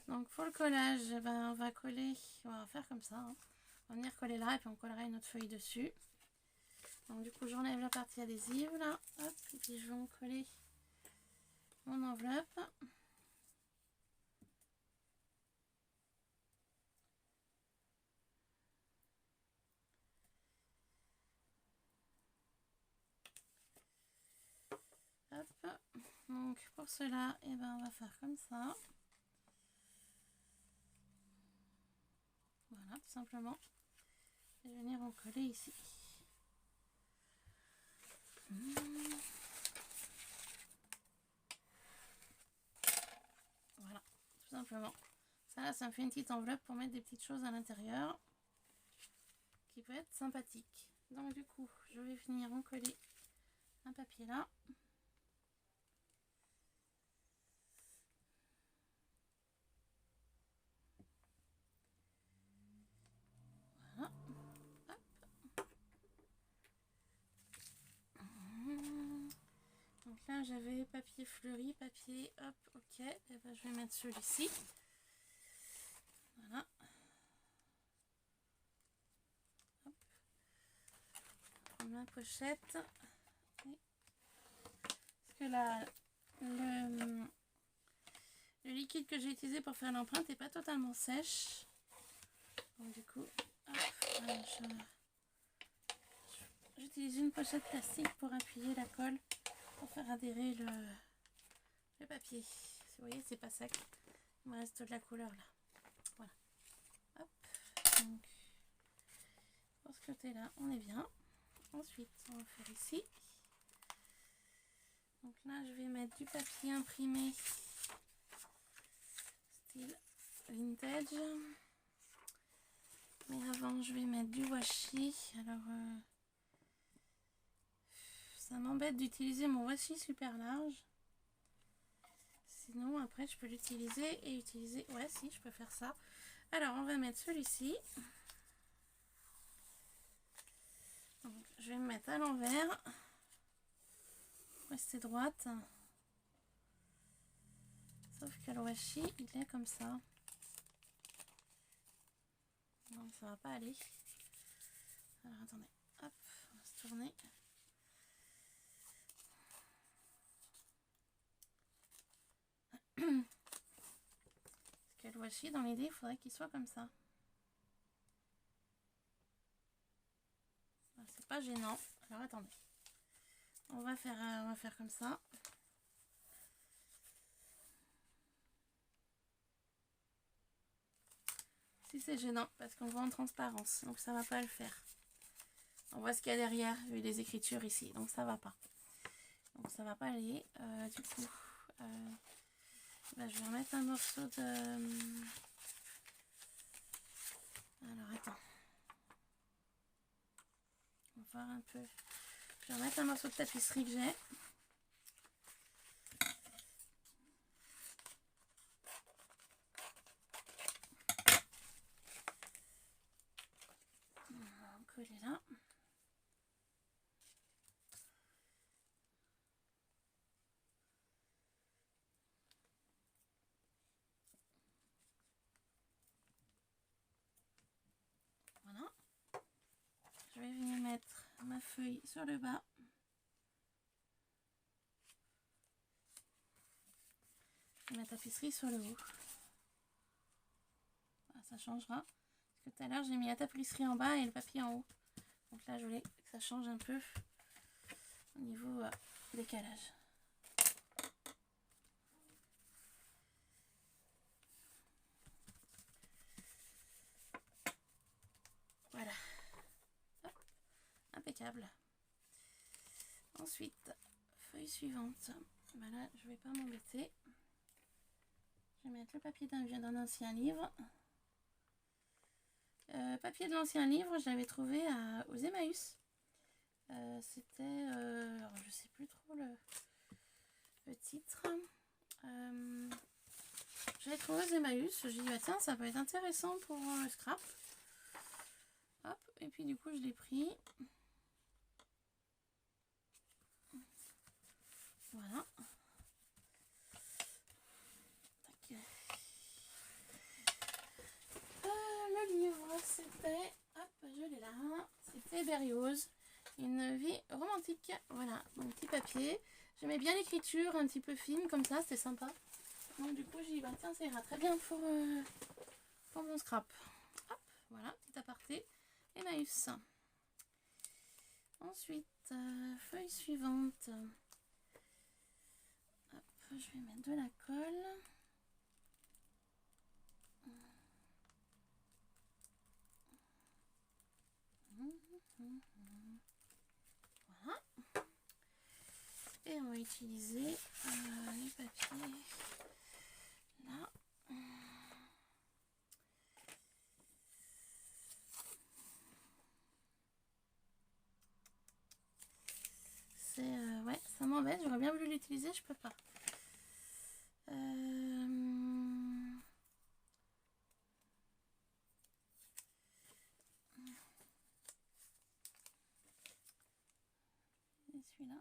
Donc pour le collage, on va coller, on va faire comme ça. Hein. On va venir coller là et puis on collera une autre feuille dessus. Donc du coup j'enlève la partie adhésive là, hop, et puis je vais en coller mon enveloppe. Hop, donc pour cela, on va faire comme ça. Voilà, tout simplement. Je vais venir en coller ici. Voilà, tout simplement. Ça là, ça me fait une petite enveloppe pour mettre des petites choses à l'intérieur qui peut être sympathique. Donc du coup, je vais venir en coller un papier là. Voilà. Hop. Donc là j'avais papier fleuri, papier, hop, ok, et je vais mettre celui-ci. Voilà. Hop. Prendre ma pochette. Parce que là, le liquide que j'ai utilisé pour faire l'empreinte n'est pas totalement sèche. Donc du coup, j'utilise une pochette plastique pour appuyer la colle, pour faire adhérer le papier. Vous voyez, c'est pas sec. Il me reste de la couleur là. Voilà. Hop. Donc, pour ce côté-là, on est bien. Ensuite, on va faire ici. Donc là, je vais mettre du papier imprimé style vintage. Mais avant, je vais mettre du washi. Alors, ça m'embête d'utiliser mon washi super large. Sinon, après, je peux l'utiliser et utiliser... Ouais, si, je peux faire ça. Alors, on va mettre celui-ci. Donc, je vais me mettre à l'envers. Rester droite. Sauf que le washi, il est comme ça. Donc, ça va pas aller. Alors, attendez. Hop, on va se tourner. Parce que le washi, dans l'idée, il faudrait qu'il soit comme ça. C'est pas gênant. Alors, attendez. On va faire comme ça. Si c'est gênant, parce qu'on voit en transparence, donc ça va pas le faire. On voit ce qu'il y a derrière, vu les écritures ici, donc ça va pas. Donc ça va pas aller. Du coup, je vais remettre un morceau de... Alors attends. On va voir un peu. Je vais remettre un morceau de tapisserie que j'ai. On va coller là. Voilà. Je vais venir mettre ma feuille sur le bas. Et ma tapisserie sur le haut. Voilà, ça changera. Parce que tout à l'heure, j'ai mis la tapisserie en bas et le papier en haut. Donc là, je voulais que que ça change un peu au niveau décalage. Voilà. Hop. Impeccable. Ensuite, feuille suivante. Ben là, je vais pas m'embêter. Je vais mettre le papier d'un ancien livre. Papier de l'ancien livre, je l'avais trouvé aux Emmaüs. C'était, alors je sais plus trop le titre. Je l'ai trouvé aux Emmaüs. J'ai dit bah tiens, ça peut être intéressant pour le scrap. Hop, et puis du coup je l'ai pris. Voilà. Le livre, c'était, hop, je l'ai là, c'était Berlioz, Une vie romantique. Voilà, mon petit papier. J'aimais bien l'écriture, un petit peu fine comme ça, c'était sympa. Donc du coup, j'ai dit, bah tiens, ça ira très bien pour mon scrap. Hop, voilà, petit aparté. Emmaüs. Ensuite, feuille suivante. Hop, je vais mettre de la colle. Voilà. Et on va utiliser les papiers là. C'est ouais, ça m'embête, j'aurais bien voulu l'utiliser, je peux pas. Et celui-là.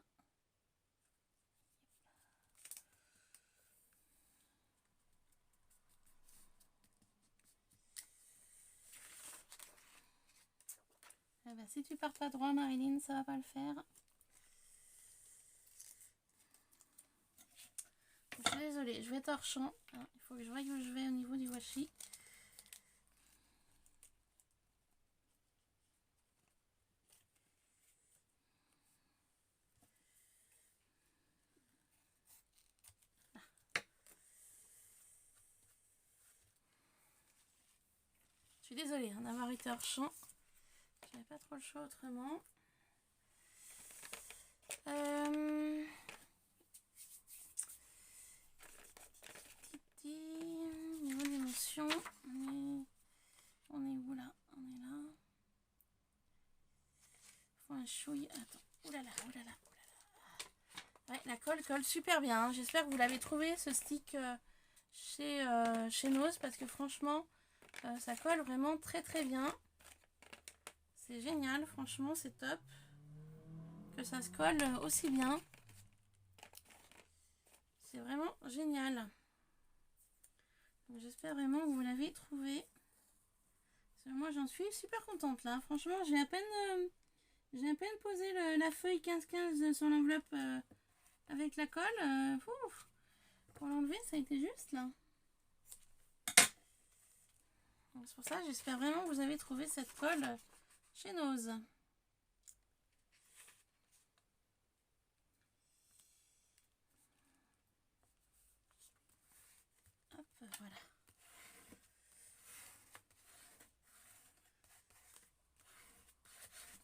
Ah bah, si tu pars pas droit, Marilyn, ça va pas le faire. Je suis désolée, je vais torchant. Il faut que je voie où je vais au niveau du washi. Je suis désolée d'avoir été hors champ. J'avais pas trop le choix autrement. Niveau d'émotion, on est où là? On est là. Faut un chouille. Attends. Oulala, oulala, oulala. Ouais, la colle colle super bien. Hein. J'espère que vous l'avez trouvé ce stick chez Nose parce que franchement, ça colle vraiment très très bien. C'est génial, franchement, c'est top. Que ça se colle aussi bien. C'est vraiment génial. J'espère vraiment que vous l'avez trouvé. Moi, j'en suis super contente là. Franchement, j'ai à peine posé la feuille 15-15 sur l'enveloppe avec la colle. Pour l'enlever, ça a été juste là. C'est pour ça, j'espère vraiment que vous avez trouvé cette colle chez Nose. Hop, voilà.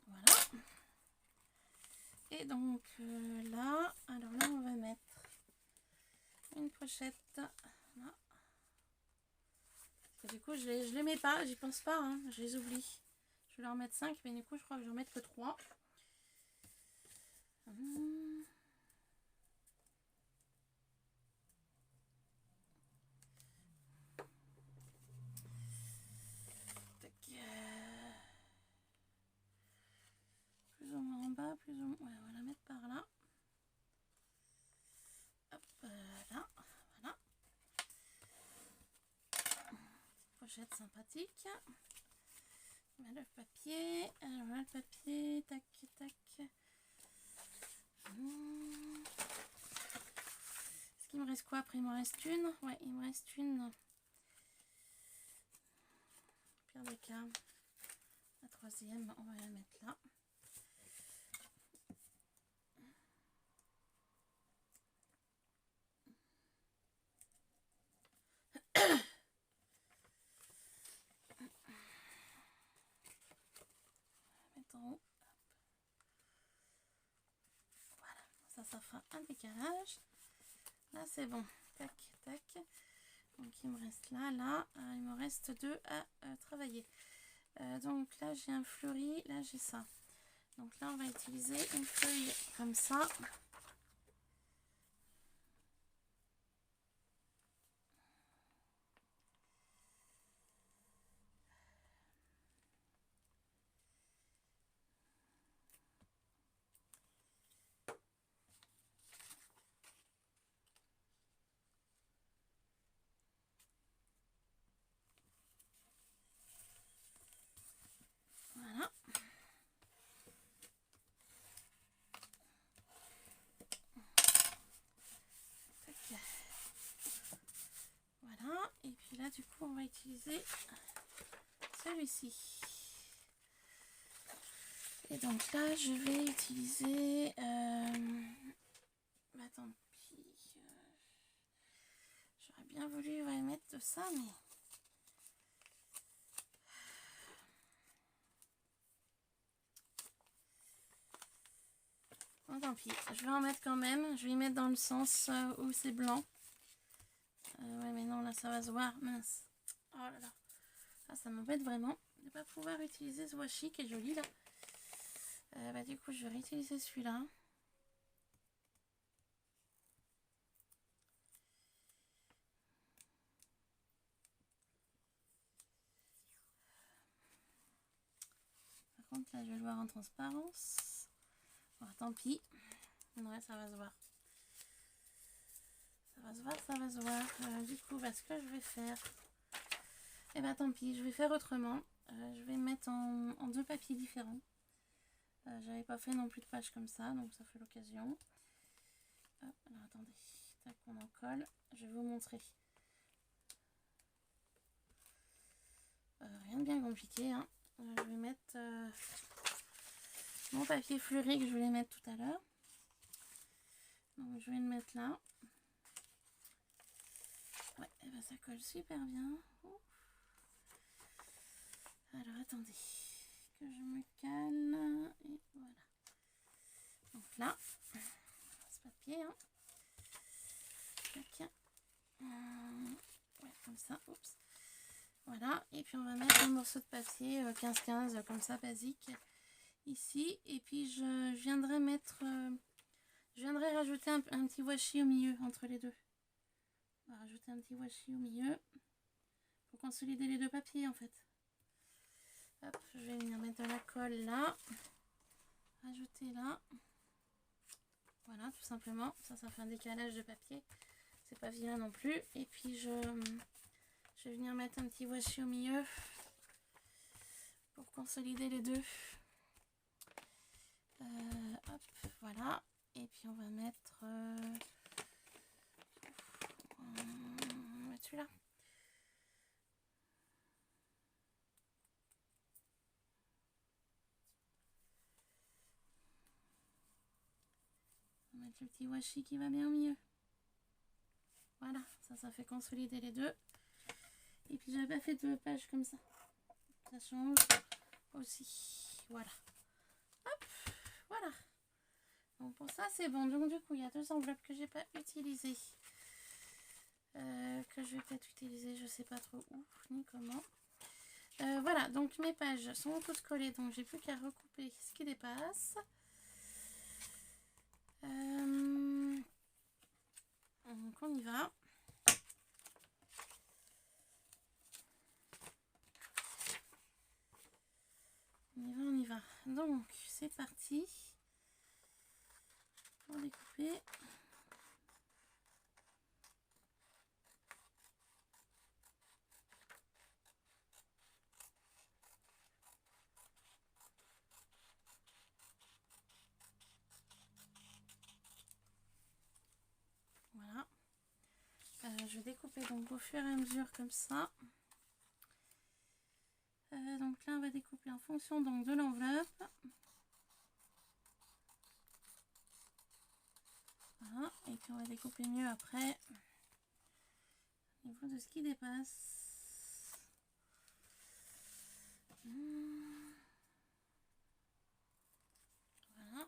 Voilà. Et donc là, alors là, on va mettre une pochette. Là. Du coup, je les mets pas, j'y pense pas, hein, je les oublie. Je vais leur mettre 5, mais du coup, je crois que je vais en mettre que 3. Plus ou moins en bas, plus ou moins... Ouais, on va la mettre par là. Hop, là, voilà. Pochette sympathique. On met le papier. Alors là, le papier, tac, tac. Est-ce qu'il me reste quoi après? Il me reste une. Ouais, il me reste une. Pire des cas. La troisième, on va la mettre là. ça fera un décalage. Là c'est bon, tac, tac. Donc il me reste là, il me reste 2 à travailler. Donc là j'ai un fleuri, là j'ai ça. Donc là on va utiliser une feuille comme ça. Voilà. Tac. Voilà. Et puis là du coup on va utiliser celui-ci. Et donc là je vais utiliser bah tant pis, j'aurais bien voulu mettre de ça, mais bon, tant pis, je vais en mettre quand même. Je vais y mettre dans le sens où c'est blanc. Ouais mais non, là ça va se voir, mince. Oh là là, ah, ça m'embête vraiment de ne pas pouvoir utiliser ce washi qui est joli là. Bah du coup je vais réutiliser celui-là. Par contre là je vais le voir en transparence. Bon, tant pis. Ouais, ça va se voir. Ça va se voir, ça va se voir. Du coup, bah, ce que je vais faire, et bah tant pis, je vais faire autrement. Je vais mettre en 2 papiers différents. J'avais pas fait non plus de pages comme ça, donc ça fait l'occasion. Alors attendez, tac, on en colle. Je vais vous montrer. Rien de bien compliqué, hein. Je vais mettre mon papier fleuri que je voulais mettre tout à l'heure. Donc je vais le mettre là. Ouais, et ben ça colle super bien. Alors attendez, que je me calme. Et voilà. Donc là, ce papier, hein. Tac. Ouais, comme ça, oups. Voilà, et puis on va mettre un morceau de papier 15-15 comme ça, basique, ici. Et puis je viendrai mettre, je viendrai rajouter un petit washi au milieu, entre les deux. On va rajouter un petit washi au milieu pour consolider les 2 papiers en fait. Hop, je vais venir mettre de la colle là, rajouter là. Voilà, tout simplement. Ça fait un décalage de papier. C'est pas vilain non plus. Et puis je vais venir mettre un petit washi au milieu pour consolider les 2. Hop, voilà. Et puis on va mettre celui-là. On va mettre le petit washi qui va bien au milieu. Voilà, ça fait consolider les 2. Et puis j'avais pas fait 2 pages comme ça. Ça change aussi. Voilà. Hop, voilà. Donc pour ça c'est bon. Donc du coup il y a 2 enveloppes que j'ai pas utilisées. Que je vais peut-être utiliser, je sais pas trop où ni comment. Voilà, donc mes pages sont toutes collées, donc j'ai plus qu'à recouper ce qui dépasse. Donc on y va. On y va. Donc c'est parti pour découper. Voilà. Je vais découper donc au fur et à mesure comme ça. Donc là on va découper en fonction donc de l'enveloppe. Voilà. Et puis on va découper mieux après au niveau de ce qui dépasse. Voilà.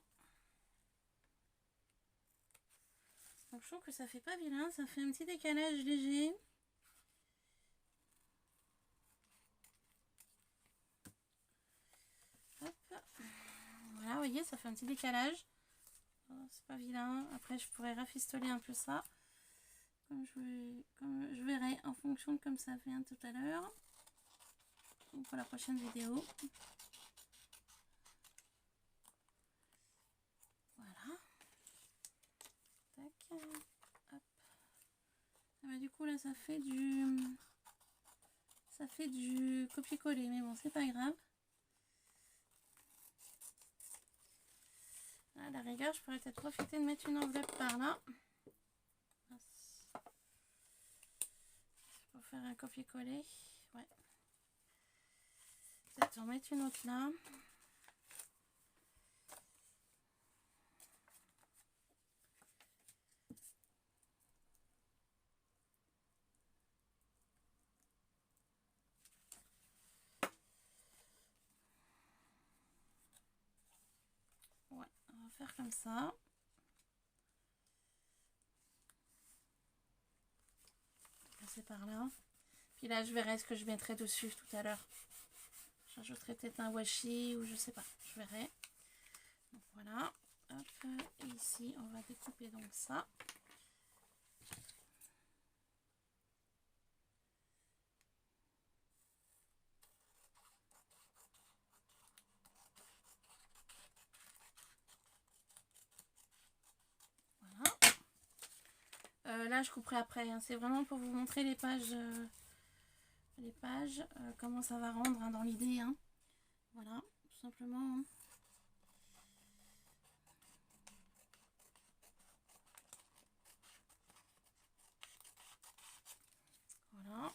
je trouve que ça fait pas vilain, ça fait un petit décalage léger. Hop. Voilà, vous voyez, ça fait un petit décalage. C'est pas vilain. Après, je pourrais rafistoler un peu ça. Comme je verrai en fonction de comme ça vient tout à l'heure. Pour la prochaine vidéo. Voilà. Tac. Hop. Ah bah, du coup, là, ça fait du copier-coller. Mais bon, c'est pas grave. À la rigueur, je pourrais peut-être profiter de mettre une enveloppe par là. Pour faire un copier-coller. Ouais. Peut-être en mettre une autre là. Ouais, on va faire comme ça. Passer par là. Puis là, je verrai ce que je mettrai dessus tout à l'heure. J'ajouterai peut-être un washi ou je sais pas. Je verrai. Donc voilà. Hop. Et ici, on va découper donc ça. Voilà. Là, je couperai après. Hein. C'est vraiment pour vous montrer les pages. Comment ça va rendre hein, dans l'idée. Hein. Voilà. Tout simplement. Hein. Voilà.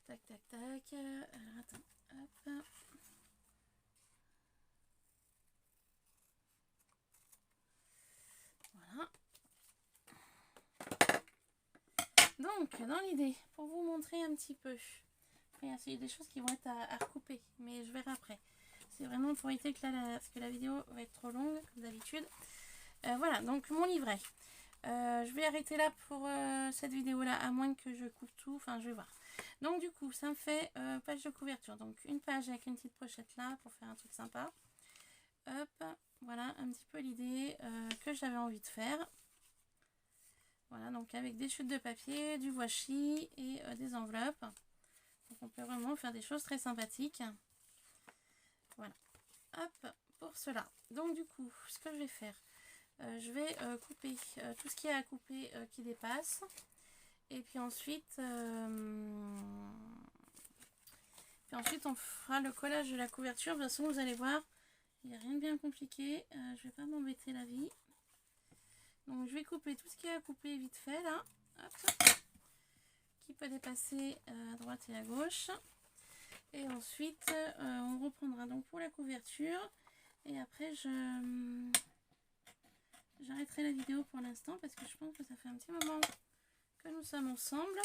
Tac, tac, tac. Alors, attends. Hop. Voilà. Donc, dans l'idée, pour vous montrer un petit peu. Après, il y a des choses qui vont être à recouper, mais je verrai après. C'est vraiment pour éviter que parce que la vidéo va être trop longue, comme d'habitude. Voilà, donc mon livret. Je vais arrêter là pour cette vidéo-là, à moins que je coupe tout. Enfin, je vais voir. Donc, du coup, ça me fait page de couverture. Donc, une page avec une petite pochette là, pour faire un truc sympa. Hop, voilà un petit peu l'idée que j'avais envie de faire. Voilà, donc avec des chutes de papier, du washi et des enveloppes. Donc on peut vraiment faire des choses très sympathiques. Voilà. Hop, pour cela. Donc du coup, ce que je vais faire, je vais couper tout ce qu'il y a à couper qui dépasse. Et puis ensuite, on fera le collage de la couverture. De toute façon, vous allez voir, il n'y a rien de bien compliqué. Je vais pas m'embêter la vie. Donc je vais couper tout ce qu'il y a à couper vite fait là. Hop. Qui peut dépasser à droite et à gauche. Et ensuite, on reprendra donc pour la couverture. Et après, j'arrêterai la vidéo pour l'instant parce que je pense que ça fait un petit moment que nous sommes ensemble.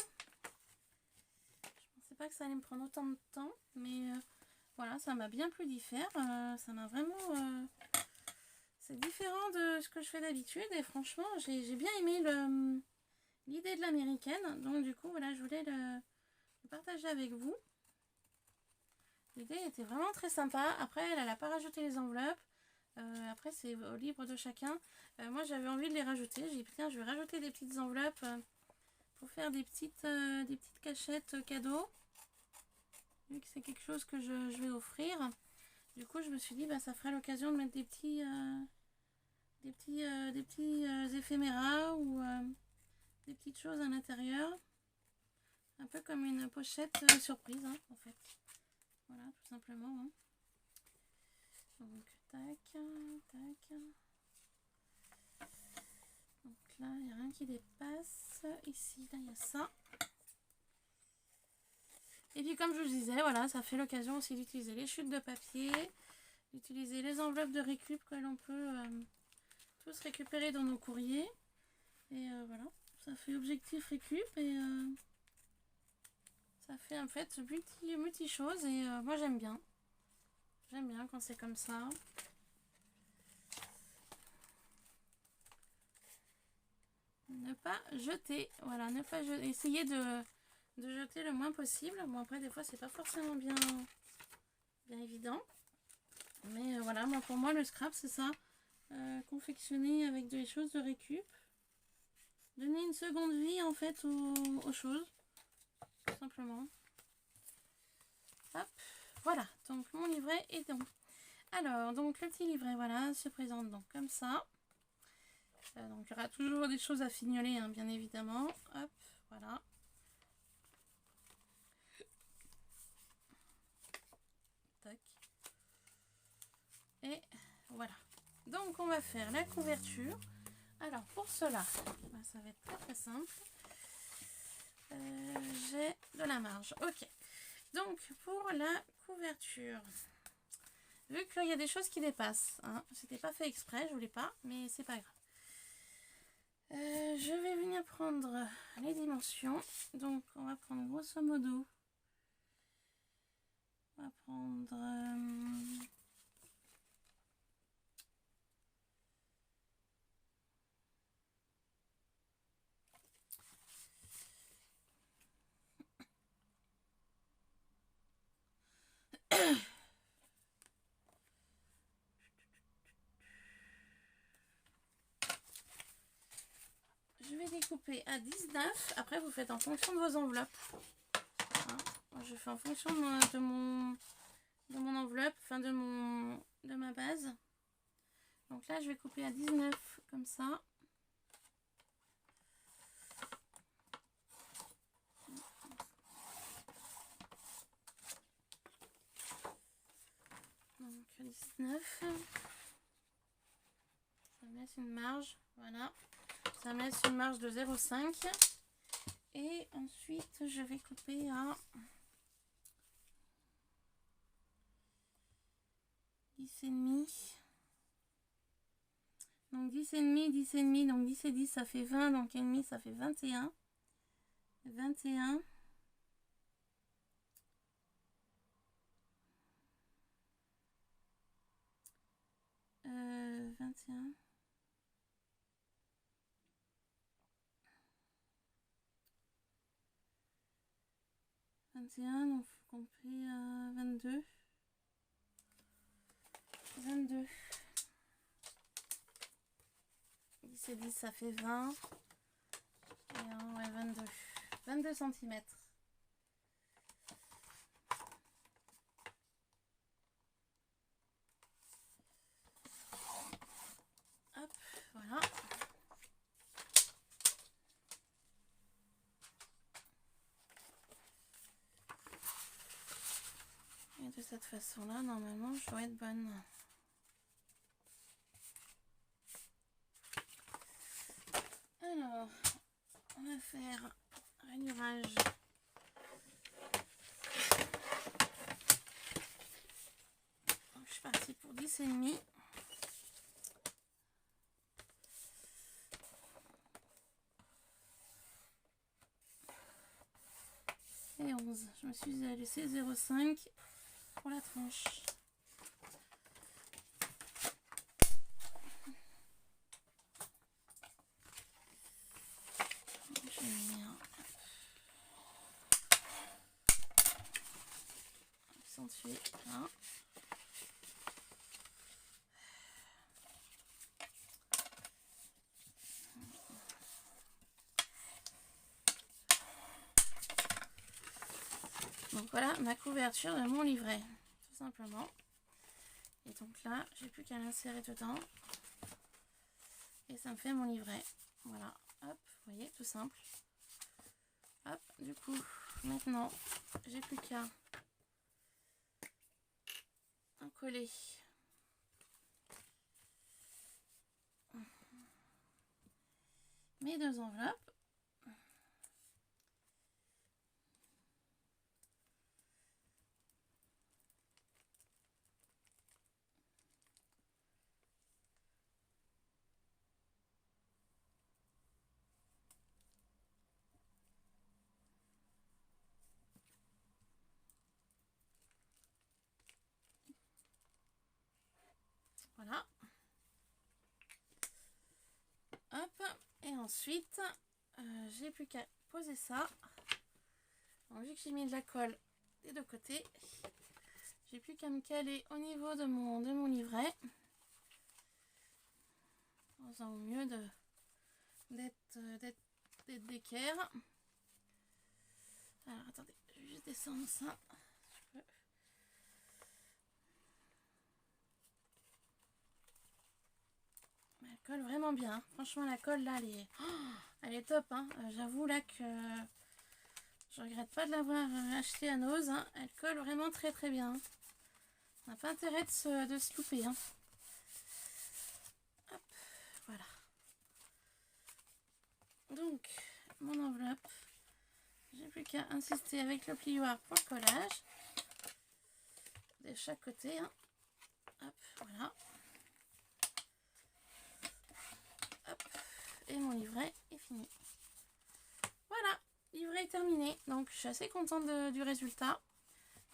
Je pensais pas que ça allait me prendre autant de temps, mais voilà, ça m'a bien plu d'y faire. Ça m'a vraiment... c'est différent de ce que je fais d'habitude et franchement, j'ai bien aimé l'idée de l'américaine. Donc du coup, voilà, je voulais le partager avec vous. L'idée était vraiment très sympa. Après, elle n'a pas rajouté les enveloppes. Après, c'est au libre de chacun. Moi, j'avais envie de les rajouter. J'ai dit, putain, je vais rajouter des petites enveloppes pour faire des petites cachettes cadeaux. Vu que c'est quelque chose que je vais offrir. Du coup, je me suis dit, bah, ça fera l'occasion de mettre des petits éphéméras ou des petites choses à l'intérieur. Un peu comme une pochette surprise, hein, en fait. Voilà, tout simplement. Hein. Donc, tac, tac. Donc là, il n'y a rien qui dépasse. Ici, là, il y a ça. Et puis comme je vous disais, voilà, ça fait l'occasion aussi d'utiliser les chutes de papier, d'utiliser les enveloppes de récup que l'on peut tous récupérer dans nos courriers. Et voilà, ça fait objectif récup et ça fait en fait multi choses et moi j'aime bien. J'aime bien quand c'est comme ça. Ne pas jeter, voilà, ne pas jeter, essayer de jeter le moins possible. Bon après des fois c'est pas forcément bien évident. Mais voilà, moi, pour moi le scrap c'est ça. Confectionner avec des choses de récup. Donner une seconde vie en fait aux choses. Tout simplement. Hop, voilà, donc mon livret est donc. Alors, donc le petit livret, voilà, se présente donc comme ça. Donc il y aura toujours des choses à fignoler, hein, bien évidemment. Hop, voilà. Tac. Et voilà. Donc on va faire la couverture. Alors pour cela, ça va être très très simple. J'ai de la marge. Ok. Donc pour la couverture, vu qu'il y a des choses qui dépassent, hein, c'était pas fait exprès, je voulais pas, mais c'est pas grave. Je vais venir prendre les dimensions. Donc on va prendre grosso modo. On va prendre je vais découper à 19. Après vous faites en fonction de vos enveloppes. Hein, moi, je fais en fonction de mon enveloppe, enfin de ma base. Donc là je vais couper à 19 comme ça. Donc 19. Ça me laisse une marge, voilà. Ça me laisse une marge de 0,5. Et ensuite je vais couper à 10,5. Donc 10,5, 10,5, donc 10 et 10 ça fait 20, donc 1,5 ça fait 21. 21. 21. 21, donc faut compter à 22. 22. 10 et 10 ça fait 20. Et ouais, 22. 22 cm. Hop, voilà. Et de cette façon-là, normalement, je dois être bonne. Alors, on va faire rainurage. Donc, je suis partie pour 10,5. Et 11. Je me suis laissé 0,5 pour la tranche. Je vais venir accentuer là. Donc voilà ma couverture de mon livret, tout simplement. Et donc là, j'ai plus qu'à l'insérer dedans. Et ça me fait mon livret. Voilà, hop, vous voyez, tout simple. Hop, du coup, maintenant, j'ai plus qu'à en coller. mes deux enveloppes. Voilà. Hop. Et ensuite, j'ai plus qu'à poser ça. Donc, vu que j'ai mis de la colle des deux côtés, j'ai plus qu'à me caler au niveau de mon livret. En faisant au mieux d'être d'équerre. Alors, attendez, je vais juste descendre ça. Elle colle vraiment bien. Franchement, la colle là, elle est top. Hein. J'avoue là que je regrette pas de l'avoir acheté à Nose. Hein. Elle colle vraiment très très bien. On n'a pas intérêt de se louper. Hein. Hop, voilà. Donc, mon enveloppe. J'ai plus qu'à insister avec le plioir pour le collage. De chaque côté. Hein. Hop, voilà. Hop, et mon livret est fini. Voilà, livret est terminé. Donc, je suis assez contente du résultat.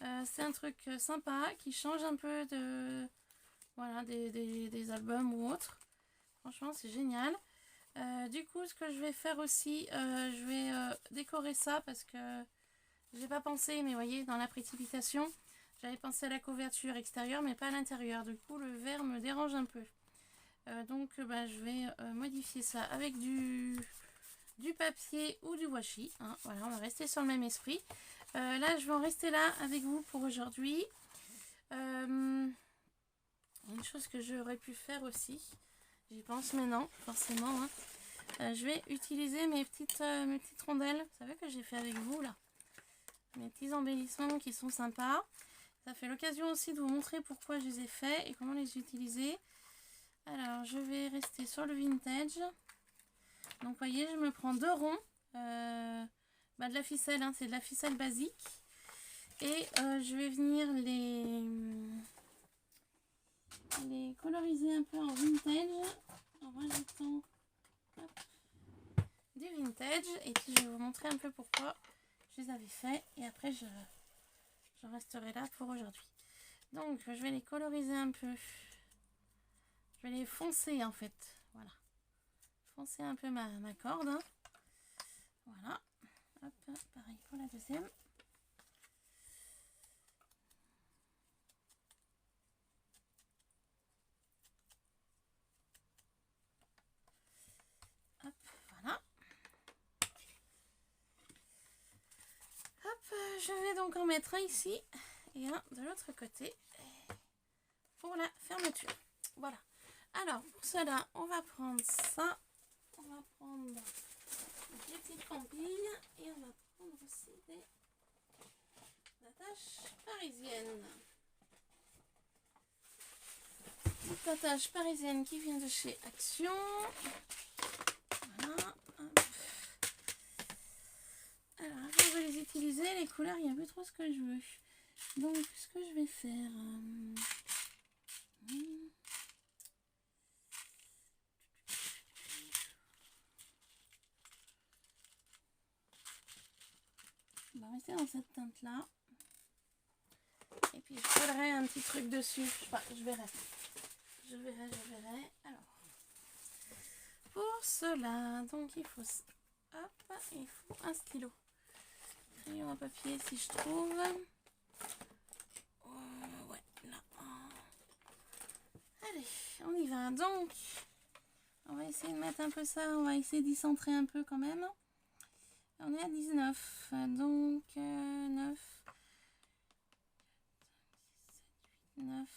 C'est un truc sympa qui change un peu voilà, des albums ou autres. Franchement, c'est génial. Du coup, ce que je vais faire aussi, je vais décorer ça parce que j'ai pas pensé, mais vous voyez, dans la précipitation, j'avais pensé à la couverture extérieure, mais pas à l'intérieur. Du coup, le vert me dérange un peu. Donc, je vais modifier ça avec du papier ou du washi. Hein. Voilà, on va rester sur le même esprit. Là, je vais en rester là avec vous pour aujourd'hui. Une chose que j'aurais pu faire aussi, j'y pense mais non, forcément. Hein. Je vais utiliser mes petites rondelles, vous savez que j'ai fait avec vous là. Mes petits embellissements qui sont sympas. Ça fait l'occasion aussi de vous montrer pourquoi je les ai faits et comment les utiliser. Alors, je vais rester sur le vintage. Donc, vous voyez, je me prends 2 ronds. De la ficelle, hein, c'est de la ficelle basique. Et je vais venir les coloriser un peu en vintage. En rajoutant du vintage. Et puis, je vais vous montrer un peu pourquoi je les avais fait. Et après, j'en resterai là pour aujourd'hui. Donc, je vais les coloriser un peu. Je vais les foncer en fait. Voilà. Foncer un peu ma corde. Hein. Voilà. Hop, pareil pour la deuxième. Hop, voilà. Hop, je vais donc en mettre un ici et un de l'autre côté pour la fermeture. Voilà. Alors, pour cela, on va prendre ça. On va prendre des petites campilles et on va prendre aussi des attaches parisiennes. Cette attache parisienne qui vient de chez Action. Voilà. Hop. Alors, avant de les utiliser, les couleurs, il n'y a plus trop ce que je veux. Donc, ce que je vais faire... On va rester dans cette teinte-là. Et puis, je collerai un petit truc dessus. Enfin, je verrai. Je verrai. Alors, pour cela, donc, il faut... Hop, il faut un stylo. Crayon à papier, si je trouve. Ouais, là. Allez, on y va. Donc, on va essayer de mettre un peu ça. On va essayer d'y centrer un peu quand même. On est à 19. Donc, 9. 9.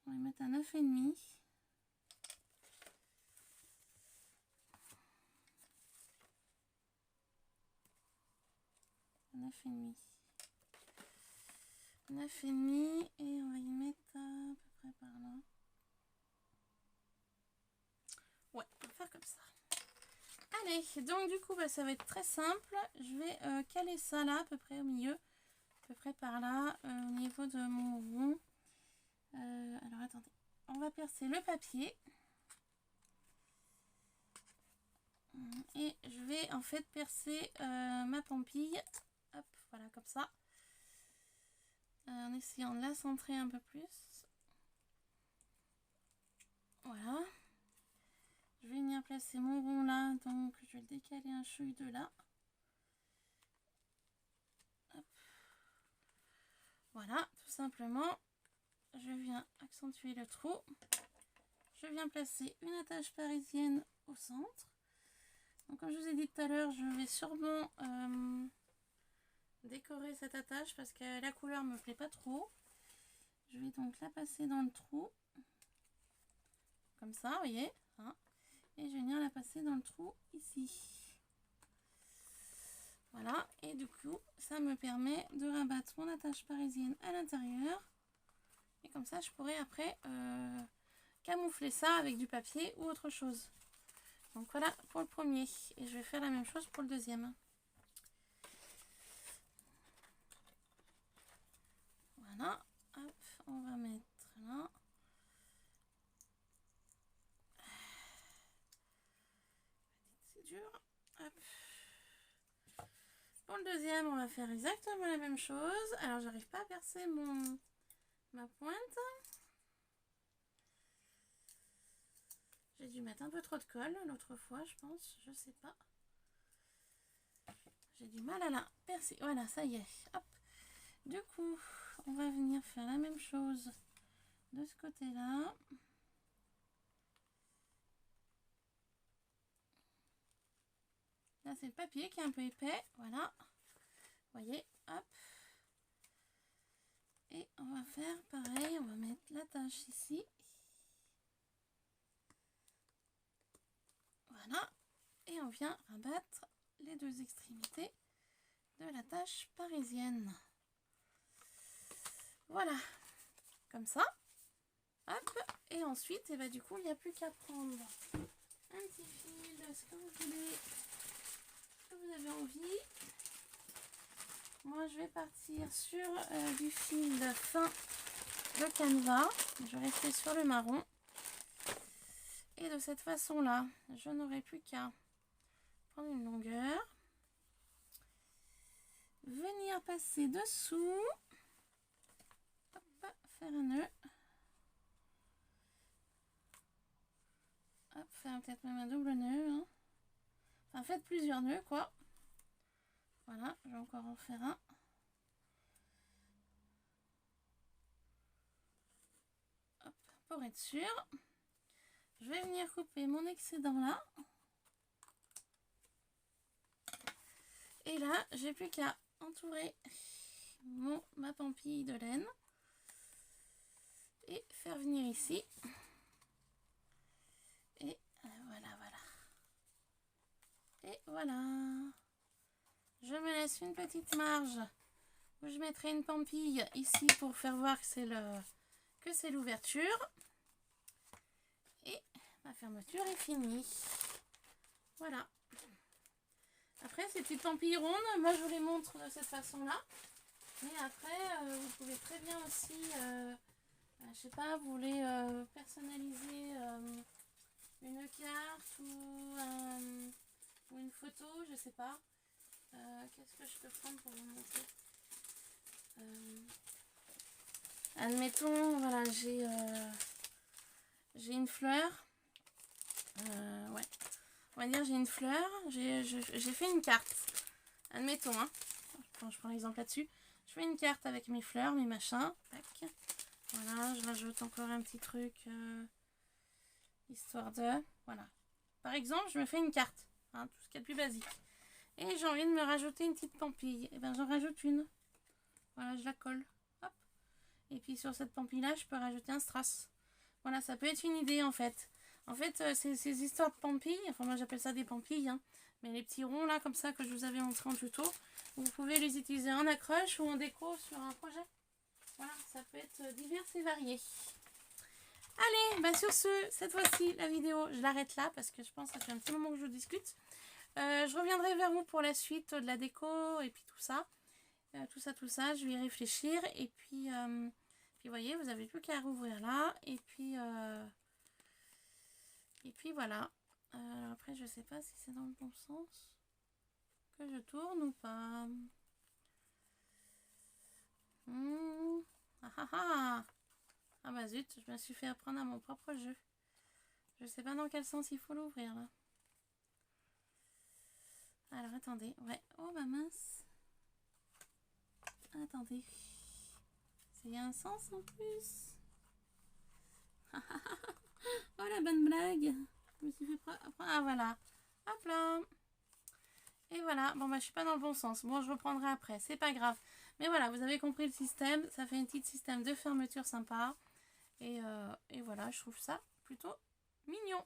On va mettre un 9,5. Un 9,5. 9,5 et on va y mettre à peu près par là. Ouais, on va faire comme ça. Allez, donc du coup, bah, ça va être très simple. Je vais caler ça là, à peu près au milieu. À peu près par là, au niveau de mon rond. Alors attendez, on va percer le papier. Et je vais en fait percer ma pampille. Hop, voilà, comme ça. En essayant de la centrer un peu plus. Voilà. Je vais venir placer mon rond là, donc je vais le décaler un chouille de là. Hop. Voilà, tout simplement. Je viens accentuer le trou. Je viens placer une attache parisienne au centre. Donc comme je vous ai dit tout à l'heure, je vais sûrement décorer cette attache parce que la couleur me plaît pas trop. Je vais donc la passer dans le trou. Comme ça, vous voyez. Hein, et je vais venir la passer dans le trou ici. Voilà, et du coup, ça me permet de rabattre mon attache parisienne à l'intérieur. Et comme ça, je pourrais après camoufler ça avec du papier ou autre chose. Donc voilà pour le premier. Et je vais faire la même chose pour le deuxième. Voilà, hop, on va mettre là. C'est dur. Hop. Pour le deuxième, on va faire exactement la même chose. Alors, j'arrive pas à percer ma pointe. J'ai dû mettre un peu trop de colle l'autre fois, je pense. Je sais pas. J'ai du mal à la percer. Voilà, ça y est. Hop. Du coup, on va venir faire la même chose de ce côté-là. Là, c'est le papier qui est un peu épais. Voilà. Vous voyez, hop. Et on va faire pareil. On va mettre l'attache ici. Voilà. Et on vient rabattre les deux extrémités de l'attache parisienne. Voilà. Comme ça. Hop. Et ensuite, et bah, du coup, il n'y a plus qu'à prendre un petit fil, ce que vous voulez, ce que vous avez envie. Moi, je vais partir sur du fil fin de canevas. Je vais rester sur le marron. Et de cette façon-là, je n'aurai plus qu'à prendre une longueur. Venir passer dessous. Hop, faire un nœud. Hop, faire peut-être même un double nœud. Hein. Enfin, faites plusieurs nœuds, quoi. Voilà, je vais encore en faire un. Hop, pour être sûr. Je vais venir couper mon excédent là. Et là, j'ai plus qu'à entourer ma pampille de laine. Et faire venir ici. Et voilà, voilà. Et voilà. Je me laisse une petite marge où je mettrai une pampille ici pour faire voir que c'est l'ouverture. Et ma fermeture est finie. Voilà. Après, ces petites pampilles rondes, moi je vous les montre de cette façon-là. Mais après, vous pouvez très bien aussi, je sais pas, vous voulez personnaliser une carte ou une photo, je sais pas. Qu'est-ce que je peux prendre pour vous montrer? Admettons, voilà, j'ai une fleur. Ouais. On va dire j'ai une fleur. J'ai fait une carte. Admettons, hein. Quand je prends l'exemple là-dessus. Je fais une carte avec mes fleurs, mes machins. Tac. Voilà, je rajoute encore un petit truc. Histoire de... Voilà. Par exemple, je me fais une carte. Hein, tout ce qui est le plus basique. Et j'ai envie de me rajouter une petite pampille. Et bien j'en rajoute une. Voilà, je la colle. Hop. Et puis sur cette pampille-là, je peux rajouter un strass. Voilà, ça peut être une idée en fait. En fait, ces histoires de pampilles, enfin moi j'appelle ça des pampilles, hein, mais les petits ronds là, comme ça, que je vous avais montré en tuto, vous pouvez les utiliser en accroche ou en déco sur un projet. Voilà, ça peut être divers et varié. Allez, bah sur ce, cette fois-ci, la vidéo, je l'arrête là parce que je pense que ça fait un petit moment que je discute. Je reviendrai vers vous pour la suite de la déco et puis tout ça. Tout ça, je vais y réfléchir. Et puis vous voyez, vous n'avez plus qu'à rouvrir là. Et puis voilà. Alors après, je sais pas si c'est dans le bon sens que je tourne ou pas. Ah bah zut, je me suis fait apprendre à mon propre jeu. Je sais pas dans quel sens il faut l'ouvrir là. Alors attendez, ouais. Oh bah mince. Attendez. Il y a un sens en plus. Oh la bonne blague. Je me suis fait prendre. Ah voilà. Hop là. Et voilà. Bon bah je suis pas dans le bon sens. Bon, je reprendrai après. C'est pas grave. Mais voilà, vous avez compris le système. Ça fait un petit système de fermeture sympa. Et voilà, je trouve ça plutôt mignon.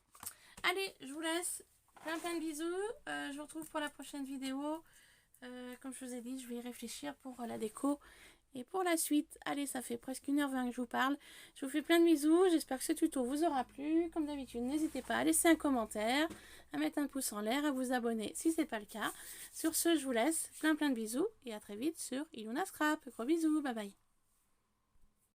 Allez, je vous laisse. Plein de bisous. Je vous retrouve pour la prochaine vidéo. Comme je vous ai dit, je vais y réfléchir pour la déco et pour la suite. Allez, ça fait presque 1h20 que je vous parle. Je vous fais plein de bisous. J'espère que ce tuto vous aura plu. Comme d'habitude, n'hésitez pas à laisser un commentaire, à mettre un pouce en l'air, à vous abonner si ce n'est pas le cas. Sur ce, je vous laisse. Plein de bisous et à très vite sur Iluna Scrap. Gros bisous. Bye bye.